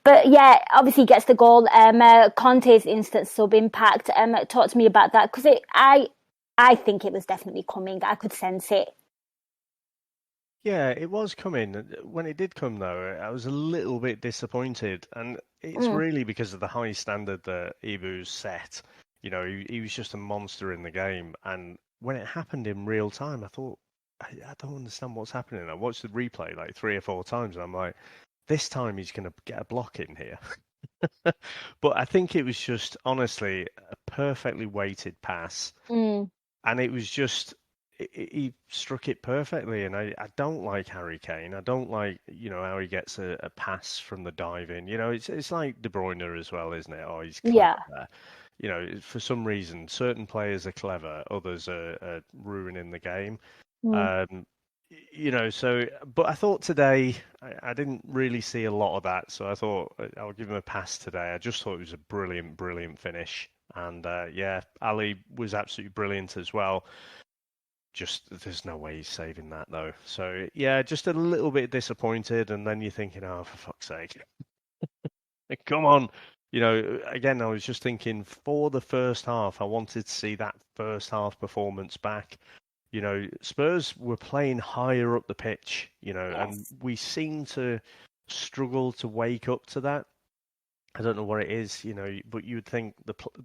But yeah, obviously gets the goal. Conte's instant sub impact. Talk to me about that, because I think it was definitely coming. I could sense it. Yeah, it was coming. When it did come, though, I was a little bit disappointed. And it's really because of the high standard that Ibu's set. He was just a monster in the game. And when it happened in real time, I thought, I don't understand what's happening. I watched the replay like 3 or 4 times, and I'm like, this time he's going to get a block in here. But I think it was just, honestly, a perfectly weighted pass. And it was just... He struck it perfectly, and I don't like Harry Kane. I don't like how he gets a pass from the dive in. It's like De Bruyne as well, isn't it? Oh, he's clever. Yeah. For some reason, certain players are clever, others are ruining the game. So, but I thought today I didn't really see a lot of that, so I thought I'll give him a pass today. I just thought it was a brilliant finish, and Ali was absolutely brilliant as well. Just there's no way he's saving that though. So yeah, just a little bit disappointed, and then you're thinking, oh, for fuck's sake, come on. Again, I was just thinking for the first half, I wanted to see that first half performance back. Spurs were playing higher up the pitch, and we seem to struggle to wake up to that. I don't know what it is, but you would think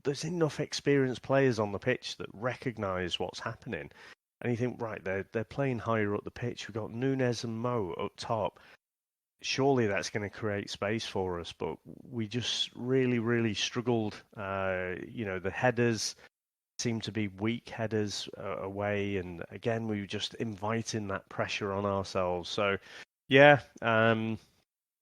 there's enough experienced players on the pitch that recognise what's happening. And you think, right, they're playing higher up the pitch. We've got Nunes and Mo up top. Surely that's going to create space for us, but we just really, really struggled. The headers seemed to be weak headers away, and again, we were just inviting that pressure on ourselves. So, yeah, like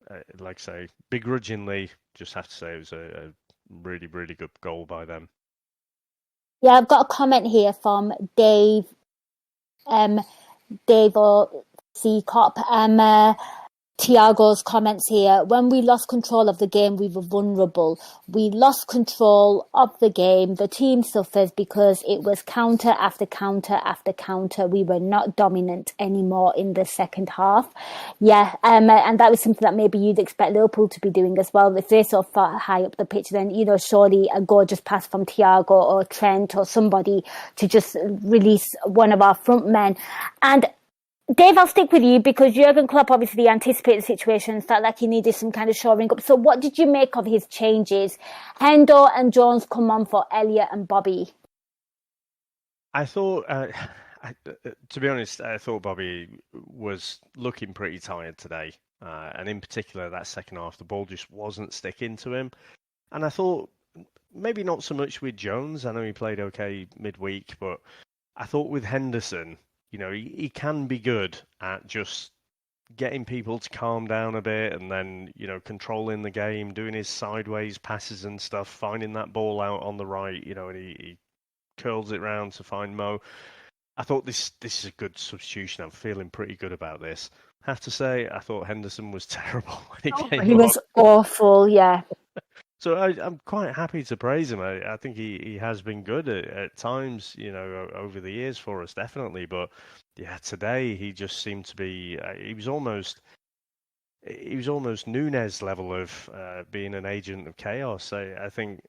I say, begrudgingly, just have to say it was a really, really good goal by them. Yeah, I've got a comment here from Dave. Dave or C Cop. Thiago's comments here. When we lost control of the game, we were vulnerable. We lost control of the game. The team suffers because it was counter after counter after counter. We were not dominant anymore in the second half. Yeah, and that was something that maybe you'd expect Liverpool to be doing as well. If they're so far high up the pitch, then, surely a gorgeous pass from Thiago or Trent or somebody to just release one of our front men. And Dave, I'll stick with you because Jurgen Klopp obviously anticipated the situation, felt like he needed some kind of shoring up. So what did you make of his changes? Hendo and Jones come on for Elliott and Bobby. I thought, to be honest, I thought Bobby was looking pretty tired today. And in particular, that second half, the ball just wasn't sticking to him. And I thought maybe not so much with Jones. I know he played okay midweek, but I thought with Henderson, he can be good at just getting people to calm down a bit and then, controlling the game, doing his sideways passes and stuff, finding that ball out on the right, and he curls it round to find Mo. I thought this is a good substitution. I'm feeling pretty good about this. I have to say, I thought Henderson was terrible when he came on. He was awful, yeah. So I'm quite happy to praise him. I think he has been good at times, over the years for us, definitely. But yeah, today he just seemed to be. He was almost Nunes level of being an agent of chaos. I think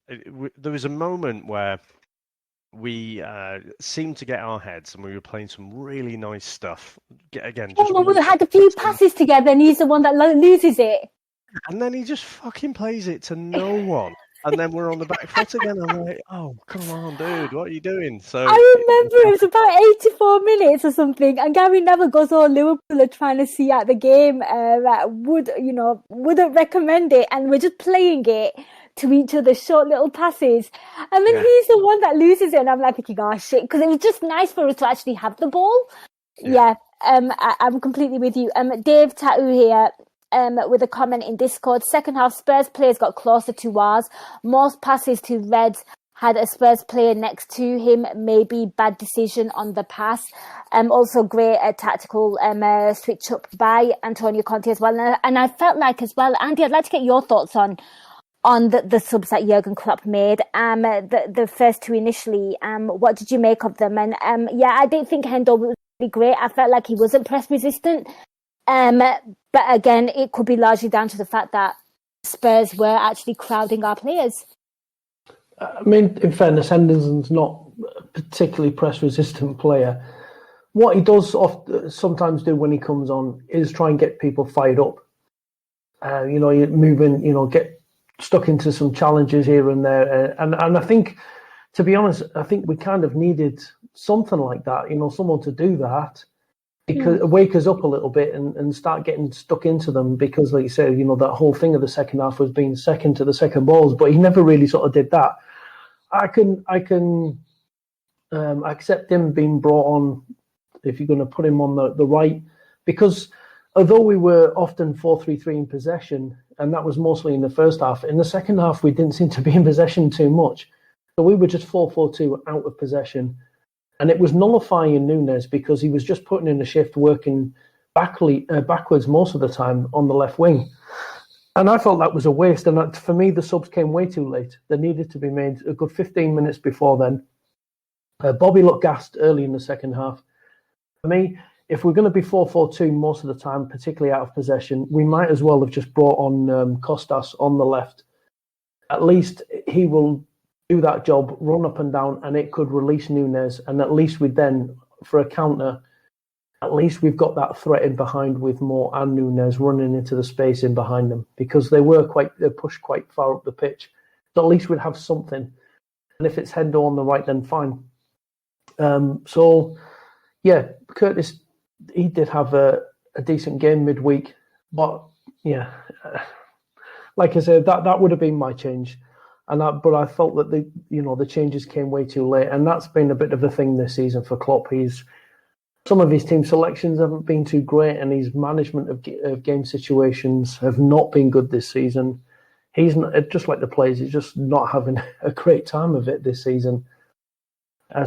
there was a moment where we seemed to get our heads and we were playing some really nice stuff. Again, just we had a few passes together, and he's the one that loses it. And then he just fucking plays it to no one. And then we're on the back foot again. I'm like, oh, come on, dude, what are you doing? So I remember it was about 84 minutes or something, and Gary Neville goes, "Oh, Liverpool are trying to see out the game. Wouldn't recommend it." And we're just playing it to each other, short little passes. And then he's the one that loses it, and I'm like thinking, "Oh shit," because it was just nice for us to actually have the ball. I'm completely with you. Dave Tattoo here. With a comment in Discord, second half Spurs players got closer to ours. Most passes to Reds had a Spurs player next to him. Maybe bad decision on the pass. Also great tactical switch up by Antonio Conte as well. And I felt like as well, Andy, I'd like to get your thoughts on the subs that Jurgen Klopp made. The first two initially. What did you make of them? And I didn't think Hendo was really great. I felt like he wasn't press resistant. But again, it could be largely down to the fact that Spurs were actually crowding our players. I mean, in fairness, Henderson's not a particularly press-resistant player. What he does sometimes do when he comes on is try and get people fired up. You move in, get stuck into some challenges here and there. And I think, to be honest, I think we kind of needed something like that, someone to do that. Because wake us up a little bit and start getting stuck into them, because like you said, that whole thing of the second half was being second to the second balls, but he never really sort of did that. I can accept him being brought on if you're going to put him on the right, because although we were often 4-3-3 in possession, and that was mostly in the first half, in the second half we didn't seem to be in possession too much. So we were just 4-4-2 out of possession. And it was nullifying Nunes because he was just putting in a shift, working backwards most of the time on the left wing. And I felt that was a waste. And for me, the subs came way too late. They needed to be made a good 15 minutes before then. Bobby looked gassed early in the second half. For me, if we're going to be 4-4-2 most of the time, particularly out of possession, we might as well have just brought on Costas on the left. At least he will do that job, run up and down, and it could release Nunes. And at least we then, for a counter, at least we've got that threat in behind with Moore and Nunes running into the space in behind them, because they pushed quite far up the pitch. So at least we'd have something. And if it's Hendo on the right, then fine. Curtis, he did have a decent game midweek, but like I said, that would have been my change. But I felt that the changes came way too late, and that's been a bit of a thing this season for Klopp. Some of his team selections haven't been too great, and his management of game situations have not been good this season. He's not, just like the players, he's just not having a great time of it this season.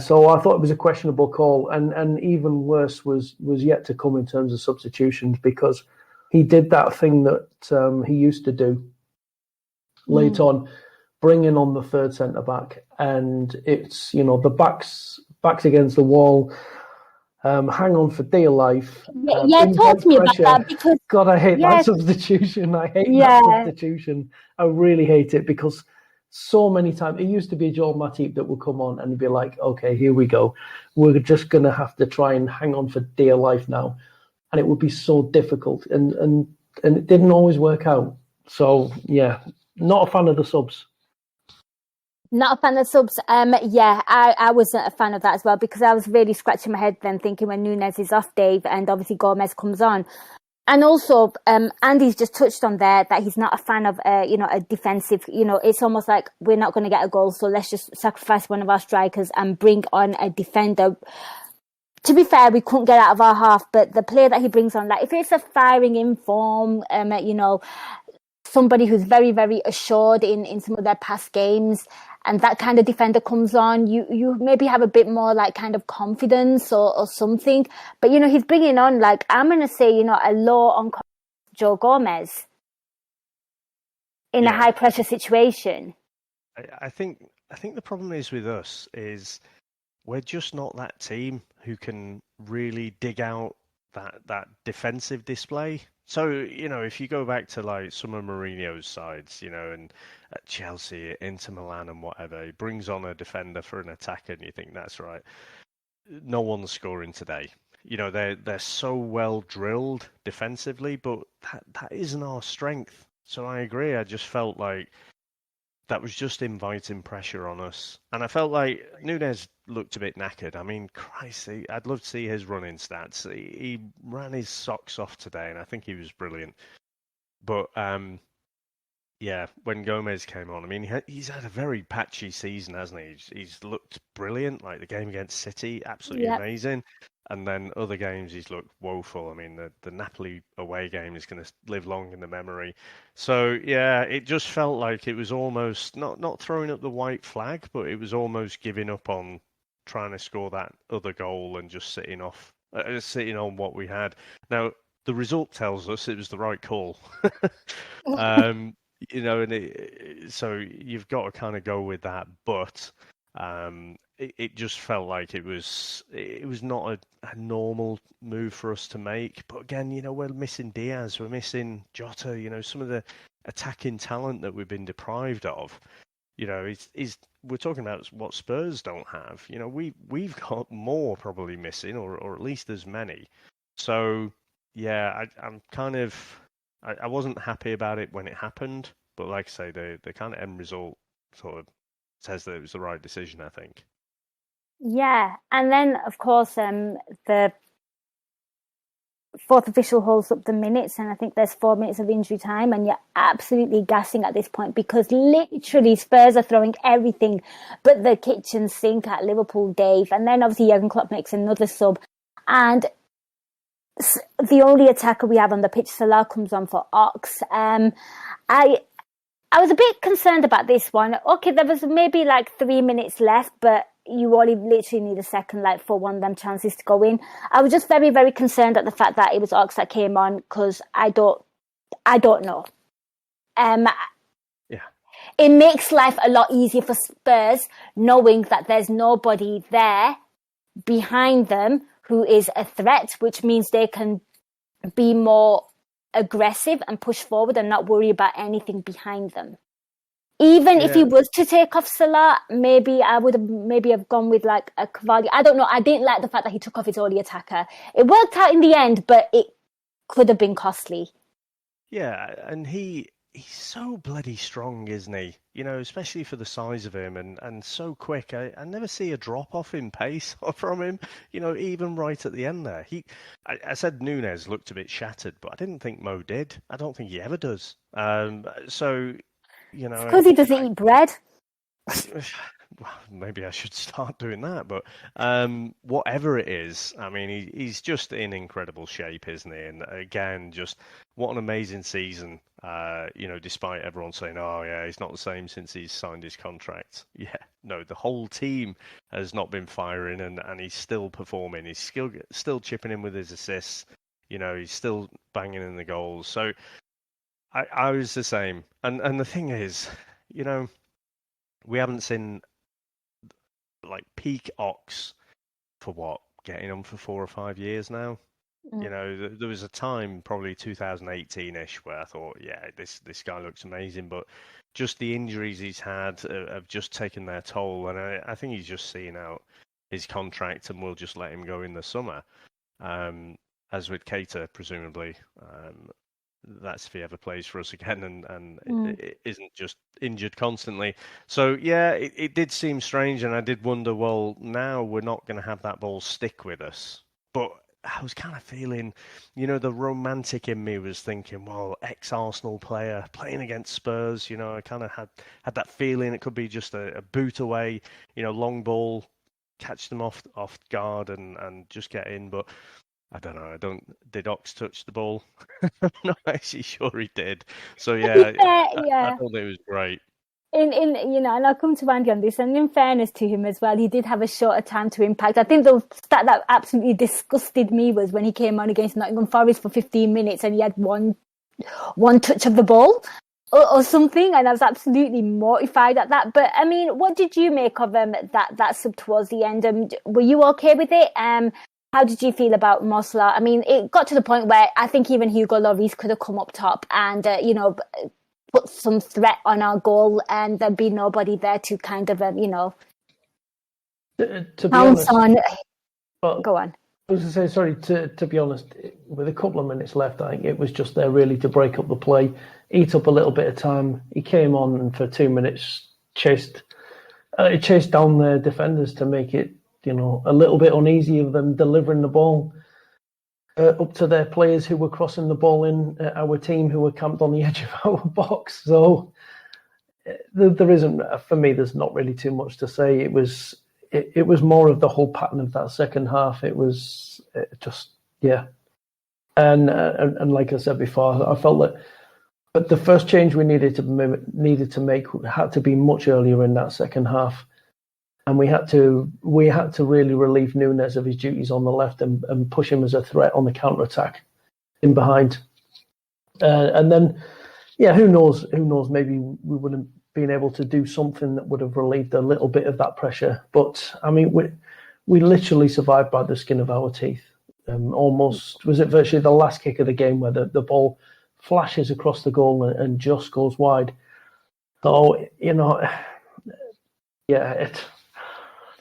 So I thought it was a questionable call, and even worse was yet to come in terms of substitutions, because he did that thing that he used to do late on, bringing on the third centre back, and it's the backs against the wall. Hang on for dear life. Talk to me about that, because God, I hate that substitution. I hate that substitution. I really hate it, because so many times it used to be Joel Matip that would come on and he'd be like, "Okay, here we go. We're just going to have to try and hang on for dear life now," and it would be so difficult, and it didn't always work out. So not a fan of the subs. Not a fan of subs. I wasn't a fan of that as well, because I was really scratching my head then thinking when Nunes is off, Dave, and obviously Gomez comes on. And also, Andy's just touched on there that he's not a fan of, a defensive, it's almost like we're not going to get a goal, so let's just sacrifice one of our strikers and bring on a defender. To be fair, we couldn't get out of our half, but the player that he brings on, like if it's a firing in form, somebody who's very, very assured in some of their past games, and that kind of defender comes on, you maybe have a bit more like kind of confidence or something. But, you know, he's bringing on, like, I'm going to say, you know, a low on Joe Gomez in a high pressure situation. I think the problem is with us is we're just not that team who can really dig out that defensive display. So, you know, if you go back to like some of Mourinho's sides, you know, and at Chelsea, Inter Milan and whatever, he brings on a defender for an attacker and you think that's right. No one's scoring today. You know, they're so well drilled defensively, but that isn't our strength. So I agree. I just felt like that was just inviting pressure on us. And I felt like Núñez looked a bit knackered. I mean, Christ, I'd love to see his running stats. He ran his socks off today, and I think he was brilliant. But, yeah, when Gomez came on, I mean, he's had a very patchy season, hasn't he? He's looked brilliant, like the game against City, absolutely amazing. And then other games he's looked woeful. I mean, the Napoli away game is going to live long in the memory. So, yeah, it just felt like it was almost, not throwing up the white flag, but it was almost giving up on trying to score that other goal and just sitting on what we had. Now, the result tells us it was the right call. You know, and so you've got to kind of go with that, but it just felt like it was not a normal move for us to make. But again, you know, we're missing Diaz, we're missing Jota, you know, some of the attacking talent that we've been deprived of. You know, we're talking about what Spurs don't have. You know, we've got more probably missing, or at least as many. So yeah, I'm kind of. I wasn't happy about it when it happened, but like I say, the kind of end result sort of says that it was the right decision, I think. Yeah, and then of course the fourth official holds up the minutes, and I think there's 4 minutes of injury time, and you're absolutely gassing at this point because literally Spurs are throwing everything but the kitchen sink at Liverpool, Dave. And then obviously Jurgen Klopp makes another sub, and the only attacker we have on the pitch, Salah, comes on for Ox. I was a bit concerned about this one. Okay, there was maybe like 3 minutes left, but you only literally need a second, like, for one of them chances to go in. I was just very, very concerned at the fact that it was Ox that came on because I don't know. Yeah. It makes life a lot easier for Spurs knowing that there's nobody there behind them who is a threat, which means they can be more aggressive and push forward and not worry about anything behind them. Even if he was to take off Salah, maybe I would have gone with like a Cavalli. I don't know. I didn't like the fact that he took off his only attacker. It worked out in the end, but it could have been costly. Yeah, and he's so bloody strong, isn't he? You know, especially for the size of him, and so quick. I never see a drop off in pace from him. You know, even right at the end there. I said Núñez looked a bit shattered, but I didn't think Mo did. I don't think he ever does. So, you know, Because he doesn't eat bread. Well, maybe I should start doing that, but whatever it is, I mean, he's just in incredible shape, isn't he? And again, just what an amazing season, you know, despite everyone saying, oh, yeah, he's not the same since he's signed his contract. Yeah, no, the whole team has not been firing, and he's still performing. He's still chipping in with his assists. You know, he's still banging in the goals. So I was the same. And the thing is, you know, we haven't seen like peak Ox for what, getting on for 4 or 5 years now. You know, there was a time, probably 2018-ish, where I thought, yeah, this guy looks amazing, but just the injuries he's had have just taken their toll, and I think he's just seeing out his contract, and we'll just let him go in the summer. As with Keita, presumably, that's if he ever plays for us again and it isn't just injured constantly. So, yeah, it did seem strange, and I did wonder, well, now we're not going to have that ball stick with us. But I was kind of feeling, you know, the romantic in me was thinking, well, ex-Arsenal player playing against Spurs, you know, I kind of had that feeling it could be just a boot away, you know, long ball, catch them off guard and just get in. But I don't know. Did Ox touch the ball? I'm not actually sure he did. So yeah, I don't think it was great. In and I'll come to Andy on this, and in fairness to him as well, he did have a shorter time to impact. I think the stat that absolutely disgusted me was when he came on against Nottingham Forest for 15 minutes and he had one touch of the ball or something, and I was absolutely mortified at that. But I mean, what did you make of that sub towards the end? Were you okay with it? How did you feel about Mosler? I mean, it got to the point where I think even Hugo Lloris could have come up top and put some threat on our goal, and there'd be nobody there to kind of, to be pounce honest, on. Go on. I was going to say, sorry, to be honest, with a couple of minutes left, I think it was just there really to break up the play, eat up a little bit of time. He came on and for 2 minutes chased down their defenders to make it, a little bit uneasy of them delivering the ball up to their players who were crossing the ball in, our team who were camped on the edge of our box. So there isn't, for me, there's not really too much to say. It was more of the whole pattern of that second half. It was just, yeah. And like I said before, I felt that the first change we needed to make had to be much earlier in that second half. And we had to really relieve Núñez of his duties on the left and push him as a threat on the counter-attack in behind. And then, yeah, who knows? Maybe we would have been able to do something that would have relieved a little bit of that pressure. But, I mean, we literally survived by the skin of our teeth. Almost, was it virtually the last kick of the game where the ball flashes across the goal and just goes wide. So, yeah,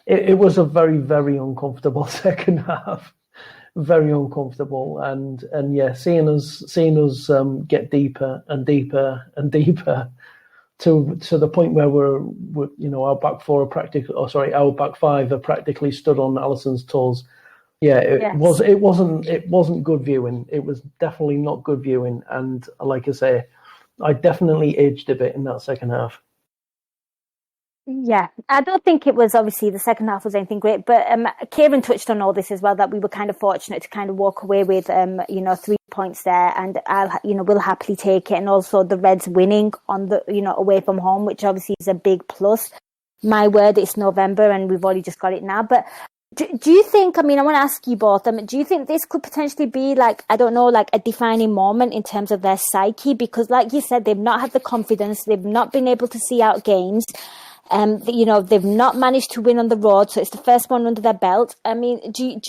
it was a very, very uncomfortable second half, very uncomfortable, and yeah, seeing us get deeper and deeper and deeper to the point where we're our back five are practically stood on Alisson's toes. Yeah, it wasn't good viewing. It was definitely not good viewing, and like I say, I definitely aged a bit in that second half. Yeah, I don't think it was, obviously the second half was anything great, but Kieran touched on all this as well, that we were kind of fortunate to kind of walk away with 3 points there, and we'll happily take it. And also the Reds winning on the away from home, which obviously is a big plus. My word, it's November and we've already just got it now. But do you think, I want to ask you both, do you think this could potentially be a defining moment in terms of their psyche? Because like you said, they've not had the confidence, they've not been able to see out games. They've not managed to win on the road, so it's the first one under their belt. I mean, do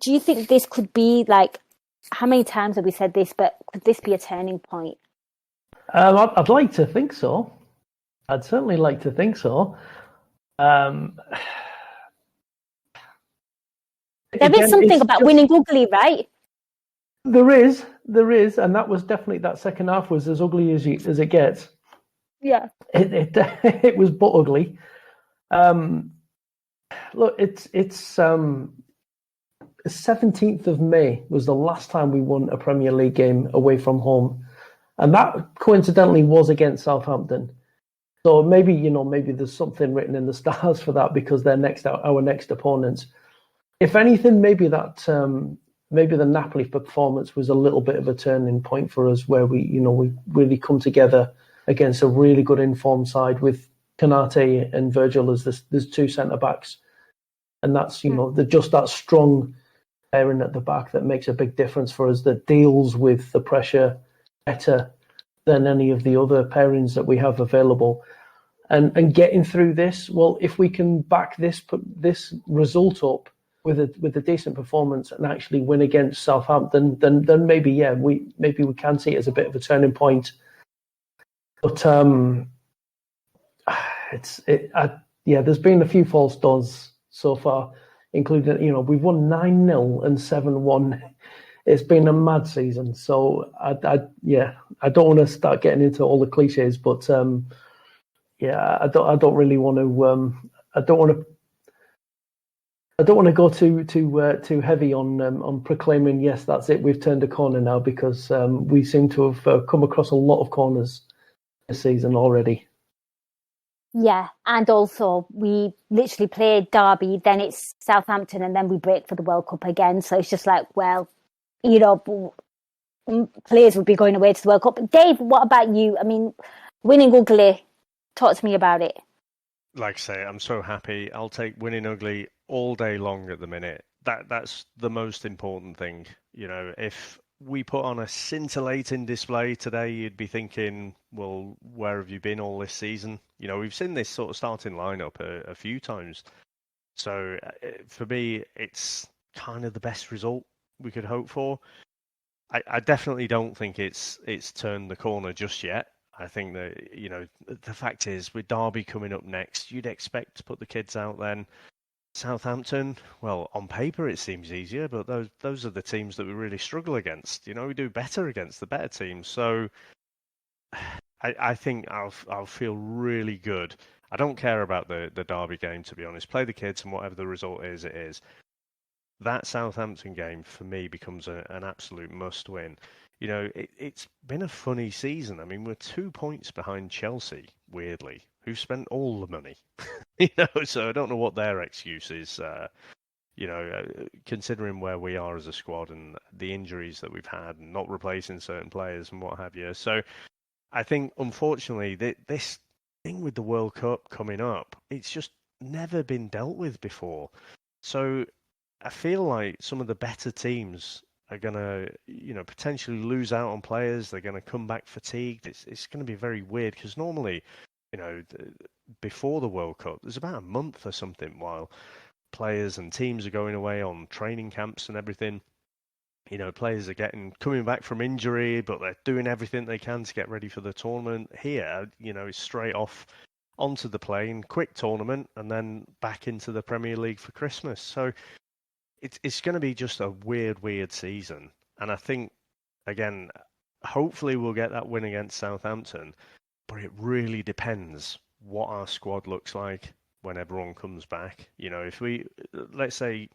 you think this could be how many times have we said this, but could this be a turning point? I'd like to think so. I'd certainly like to think so. There is something about winning ugly, right? There is, and that was definitely, that second half was as ugly as it gets. Yeah, it was but ugly. Look, it's 17th of May was the last time we won a Premier League game away from home, and that coincidentally was against Southampton. So maybe there's something written in the stars for that, because they're our next opponents. If anything, maybe the Napoli performance was a little bit of a turning point for us, where we really come together against a really good informed side with Konate and Virgil as there's 2 centre-backs. And that's, just that strong pairing at the back that makes a big difference for us, that deals with the pressure better than any of the other pairings that we have available. And getting through this, well, if we can back this result up with a decent performance and actually win against Southampton, then maybe, we can see it as a bit of a turning point. But there's been a few false dawns so far, including we've won 9-0 and 7-1. It's been a mad season, so I don't want to start getting into all the cliches, but I don't really want to. I don't want to go too heavy on proclaiming, yes, that's it, we've turned a corner now, because we seem to have come across a lot of corners this season already. Yeah, and also we literally played Derby, then it's Southampton, and then we break for the World Cup again. So it's just like, well, you know, players would be going away to the World Cup. Dave, what about you? I mean, winning ugly. Talk to me about it. Like I say, I'm so happy. I'll take winning ugly all day long at the minute. That's the most important thing. You know, if we put on a scintillating display today, you'd be thinking, well, where have you been all this season? You know, we've seen this sort of starting lineup a few times. So for me, it's kind of the best result we could hope for. I definitely don't think it's turned the corner just yet. I think that, you know, the fact is, with Derby coming up next, you'd expect to put the kids out then. Southampton, well, on paper it seems easier, but those are the teams that we really struggle against. You know, we do better against the better teams. So I think I'll feel really good. I don't care about the Derby game, to be honest. Play the kids, and whatever the result is, it is. That Southampton game for me becomes an absolute must win. You know, it's been a funny season. I mean, we're 2 points behind Chelsea, weirdly, who spent all the money. You know, so I don't know what their excuse is. Considering where we are as a squad and the injuries that we've had, and not replacing certain players and what have you. So I think, unfortunately, this thing with the World Cup coming up, it's just never been dealt with before. So I feel like some of the better teams are going to, you know, potentially lose out on players. They're going to come back fatigued. It's going to be very weird because normally, you know, before the World Cup, there's about a month or something while players and teams are going away on training camps and everything. You know, players are coming back from injury, but they're doing everything they can to get ready for the tournament. Here, you know, it's straight off onto the plane, quick tournament, and then back into the Premier League for Christmas. So it's going to be just a weird season. And I think, again, hopefully we'll get that win against Southampton, but it really depends what our squad looks like when everyone comes back. You know, if let's say,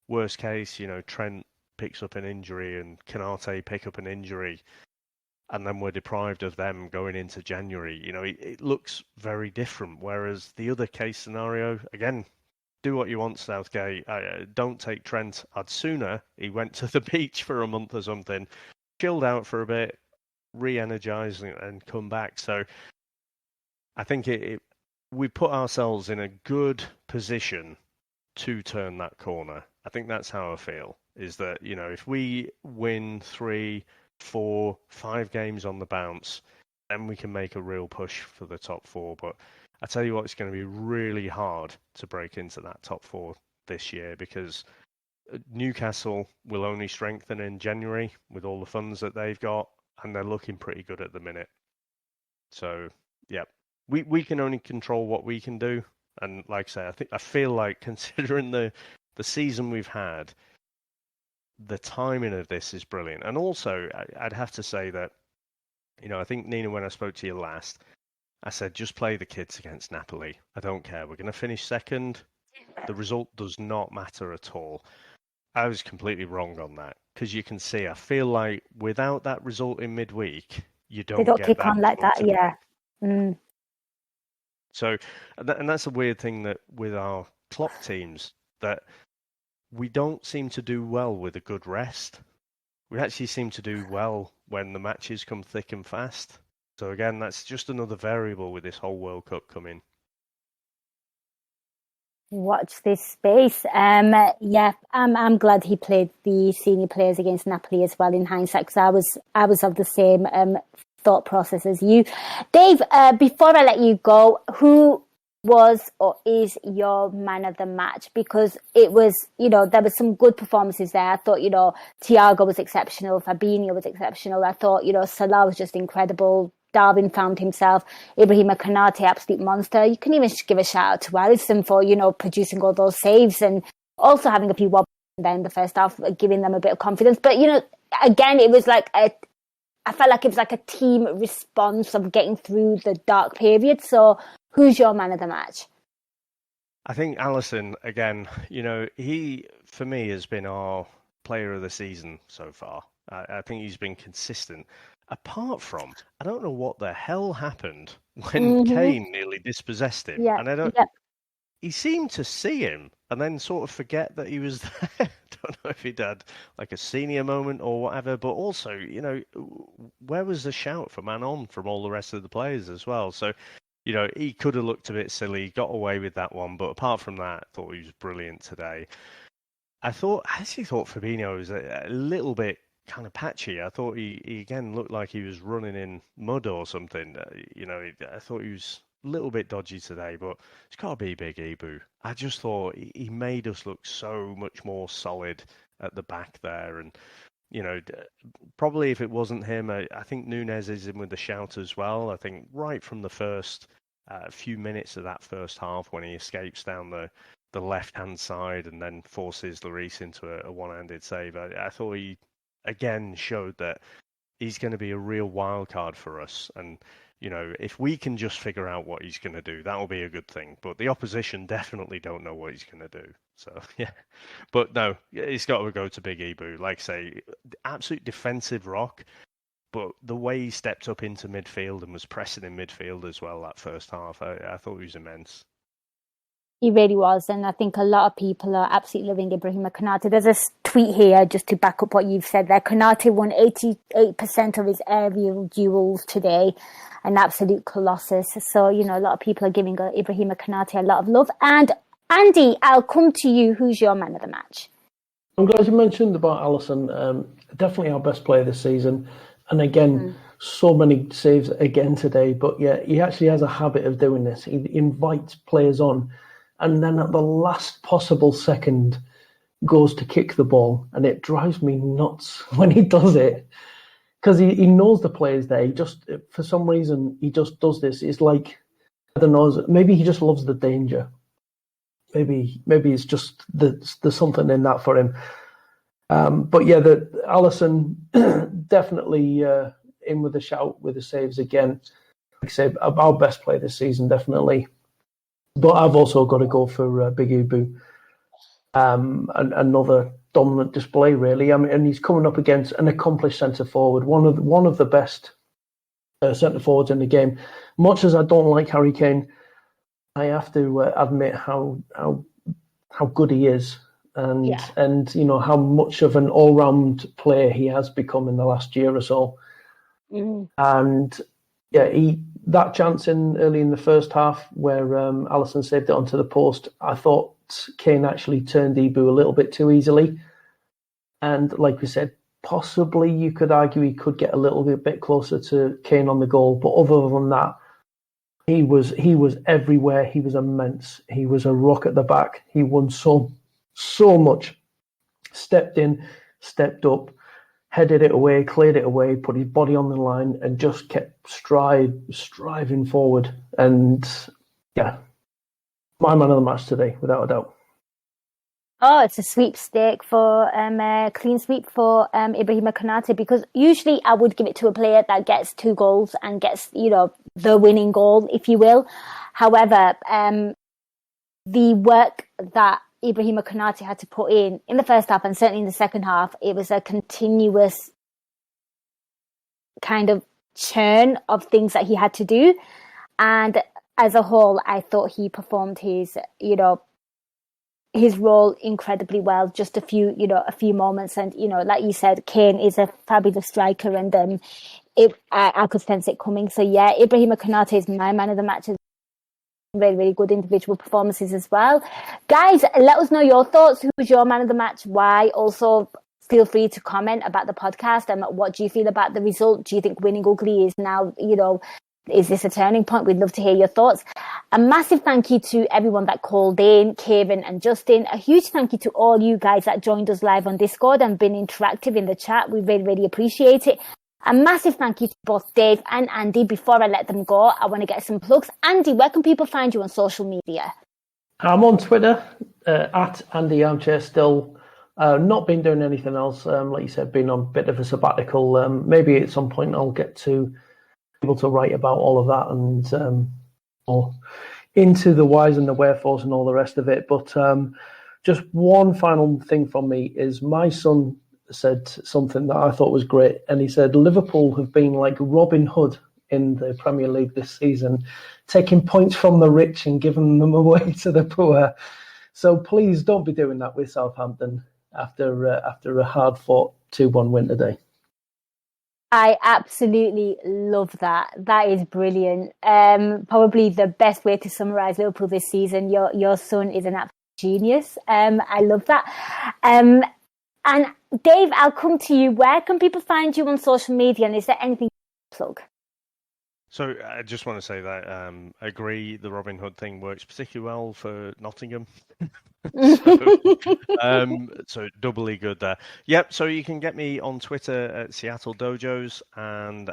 worst case, you know, Trent picks up an injury and Canate pick up an injury, and then we're deprived of them going into January, you know, it looks very different. Whereas the other case scenario, again, do what you want, Southgate. Don't take Trent. I'd sooner he went to the beach for a month or something, chilled out for a bit, re-energized, and come back. So I think we put ourselves in a good position to turn that corner. I think that's how I feel, is that, you know, if we win 3, 4, 5 games on the bounce, then we can make a real push for the top 4. But I tell you what, it's going to be really hard to break into that top 4 this year, because Newcastle will only strengthen in January with all the funds that they've got, and they're looking pretty good at the minute. So, yeah, we can only control what we can do. And like I say, I feel like, considering the season we've had, the timing of this is brilliant. And also, I'd have to say that, you know, I think, Nina, when I spoke to you last, I said, just play the kids against Napoli. I don't care. We're going to finish second. The result does not matter at all. I was completely wrong on that, because you can see, I feel like without that result in midweek, you don't They don't get kick that on like that, yeah. Mm. So, and that's a weird thing that with our Klopp teams, that we don't seem to do well with a good rest. We actually seem to do well when the matches come thick and fast. So again, that's just another variable with this whole World Cup coming. Watch this space. Yeah, I'm glad he played the senior players against Napoli as well, in hindsight, because I was of the same thought process as you. Dave, before I let you go, who was or is your man of the match? Because it was, you know, there were some good performances there. I thought, you know, Thiago was exceptional, Fabinho was exceptional. I thought, you know, Salah was just incredible. Darwin found himself. Ibrahima Konate, absolute monster. You can even give a shout out to Alisson for, you know, producing all those saves and also having a few wobbles there in the first half, giving them a bit of confidence. But, you know, again, it was like I felt like it was like a team response of getting through the dark period. So who's your man of the match? I think Alisson, again, you know, he, for me, has been our player of the season so far. I think he's been consistent. Apart from, I don't know what the hell happened when Kane nearly dispossessed him. Yeah. And I don't. Yeah. He seemed to see him and then sort of forget that he was there. I don't know if he'd had like a senior moment or whatever, but also, where was the shout for man on from all the rest of the players as well? So, he could have looked a bit silly, got away with that one, but apart from that, I thought he was brilliant today. I actually thought Fabinho was a little bit kind of patchy. I thought he again looked like he was running in mud or something. I thought he was a little bit dodgy today, but it's got to be Big Ibu. I just thought he made us look so much more solid at the back there. And, probably if it wasn't him, I think Núñez is in with the shout as well. I think right from the first few minutes of that first half when he escapes down the left-hand side and then forces Lloris into a one-handed save, I thought he, again, showed that he's going to be a real wild card for us. And, if we can just figure out what he's going to do, that'll be a good thing. But the opposition definitely don't know what he's going to do. So, yeah. But no, it's got to go to Big Ibu. Like I say, absolute defensive rock. But the way he stepped up into midfield and was pressing in midfield as well that first half, I thought he was immense. He really was, and I think a lot of people are absolutely loving Ibrahima Konate. There's a tweet here just to back up what you've said there. Konate won 88% of his aerial duels today, an absolute colossus. So, a lot of people are giving Ibrahima Konate a lot of love. And Andy, I'll come to you. Who's your man of the match? I'm glad you mentioned about Alisson. Definitely our best player this season. And again, so many saves again today. But yeah, he actually has a habit of doing this. He invites players on. And then at the last possible second goes to kick the ball. And it drives me nuts when he does it. Because he knows the players there. He just, for some reason, he just does this. It's like, I don't know, maybe he just loves the danger. Maybe it's just there's something in that for him. But yeah, Alisson definitely in with a shout with the saves again. Like I say, our best player this season, definitely. But I've also got to go for Big Ibu. Another dominant display, really. I mean, and he's coming up against an accomplished centre forward, one of the best centre forwards in the game. Much as I don't like Harry Kane, I have to admit how good he is, and how much of an all round player he has become in the last year or so. And yeah, that chance early in the first half where Alisson saved it onto the post, I thought Kane actually turned Ibu a little bit too easily. And like we said, possibly you could argue he could get a little bit closer to Kane on the goal. But other than that, he was everywhere. He was immense. He was a rock at the back. He won so much. Stepped in, stepped up, headed it away, cleared it away, put his body on the line, and just kept striving forward. And yeah, my man of the match today, without a doubt. Oh, it's a sweepstake for clean sweep for Ibrahima Konate, because usually I would give it to a player that gets 2 goals and gets, the winning goal, if you will. However, the work that Ibrahima Konate had to put in the first half and certainly in the second half, it was a continuous kind of churn of things that he had to do. And as a whole, I thought he performed his role incredibly well. Just a few moments, and like you said, Kane is a fabulous striker, and I could sense it coming. So yeah, Ibrahima Konate is my man of the match. Really, really good individual performances as well. Guys, let us know your thoughts. Who was your man of the match? Why? Also, feel free to comment about the podcast and what do you feel about the result? Do you think winning ugly is now, is this a turning point? We'd love to hear your thoughts. A massive thank you to everyone that called in, Kieran and Justin. A huge thank you to all you guys that joined us live on Discord and been interactive in the chat. We really, really appreciate it. A massive thank you to both Dave and Andy. Before I let them go, I want to get some plugs. Andy, where can people find you on social media? I'm on Twitter, at Andy Armchair still. Not been doing anything else. Like you said, been on a bit of a sabbatical. Maybe at some point I'll get to able to write about all of that and or into the whys and the wherefores and all the rest of it. But just one final thing from me is my son said something that I thought was great. And he said, Liverpool have been like Robin Hood in the Premier League this season, taking points from the rich and giving them away to the poor. So please don't be doing that with Southampton after a hard-fought 2-1 win today. I absolutely love that. That is brilliant. Probably the best way to summarise Liverpool this season. Your son is an absolute genius. I love that. And Dave, I'll come to you. Where can people find you on social media? And is there anything to plug? So I just want to say that I agree the Robin Hood thing works particularly well for Nottingham. So doubly good there. Yep, so you can get me on Twitter at Seattle Dojos and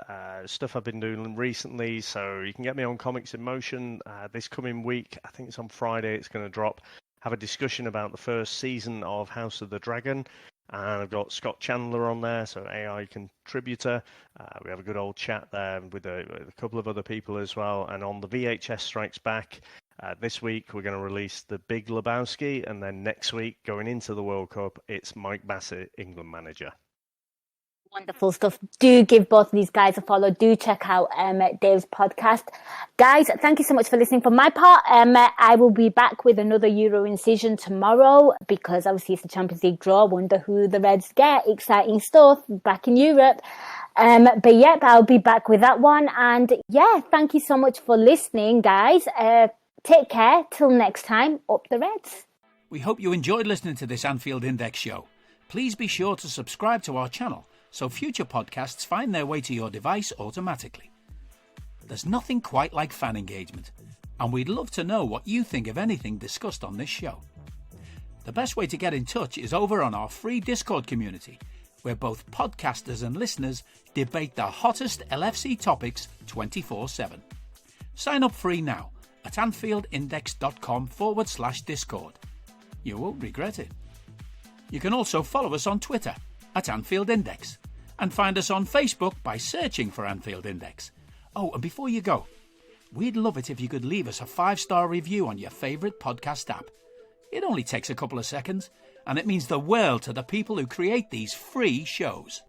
stuff I've been doing recently. So you can get me on Comics in Motion this coming week. I think it's on Friday it's going to drop. Have a discussion about the first season of House of the Dragon. And I've got Scott Chandler on there, so AI contributor. We have a good old chat there with a couple of other people as well. And on the VHS Strikes Back, this week we're going to release The Big Lebowski. And then next week, going into the World Cup, it's Mike Bassett, England manager. Wonderful stuff. Do give both of these guys a follow. Do check out Dave's podcast. Guys, thank you so much for listening. For my part, I will be back with another Euro Incision tomorrow because obviously it's the Champions League draw. Wonder who the Reds get. Exciting stuff back in Europe. But yeah, I'll be back with that one. And yeah, thank you so much for listening, guys. Take care. Till next time, up the Reds. We hope you enjoyed listening to this Anfield Index show. Please be sure to subscribe to our channel so future podcasts find their way to your device automatically. There's nothing quite like fan engagement, and we'd love to know what you think of anything discussed on this show. The best way to get in touch is over on our free Discord community, where both podcasters and listeners debate the hottest LFC topics 24/7. Sign up free now at AnfieldIndex.com/Discord. You won't regret it. You can also follow us on Twitter at Anfield Index and find us on Facebook by searching for Anfield Index. Oh, and before you go, we'd love it if you could leave us a 5-star review on your favourite podcast app. It only takes a couple of seconds, and it means the world to the people who create these free shows.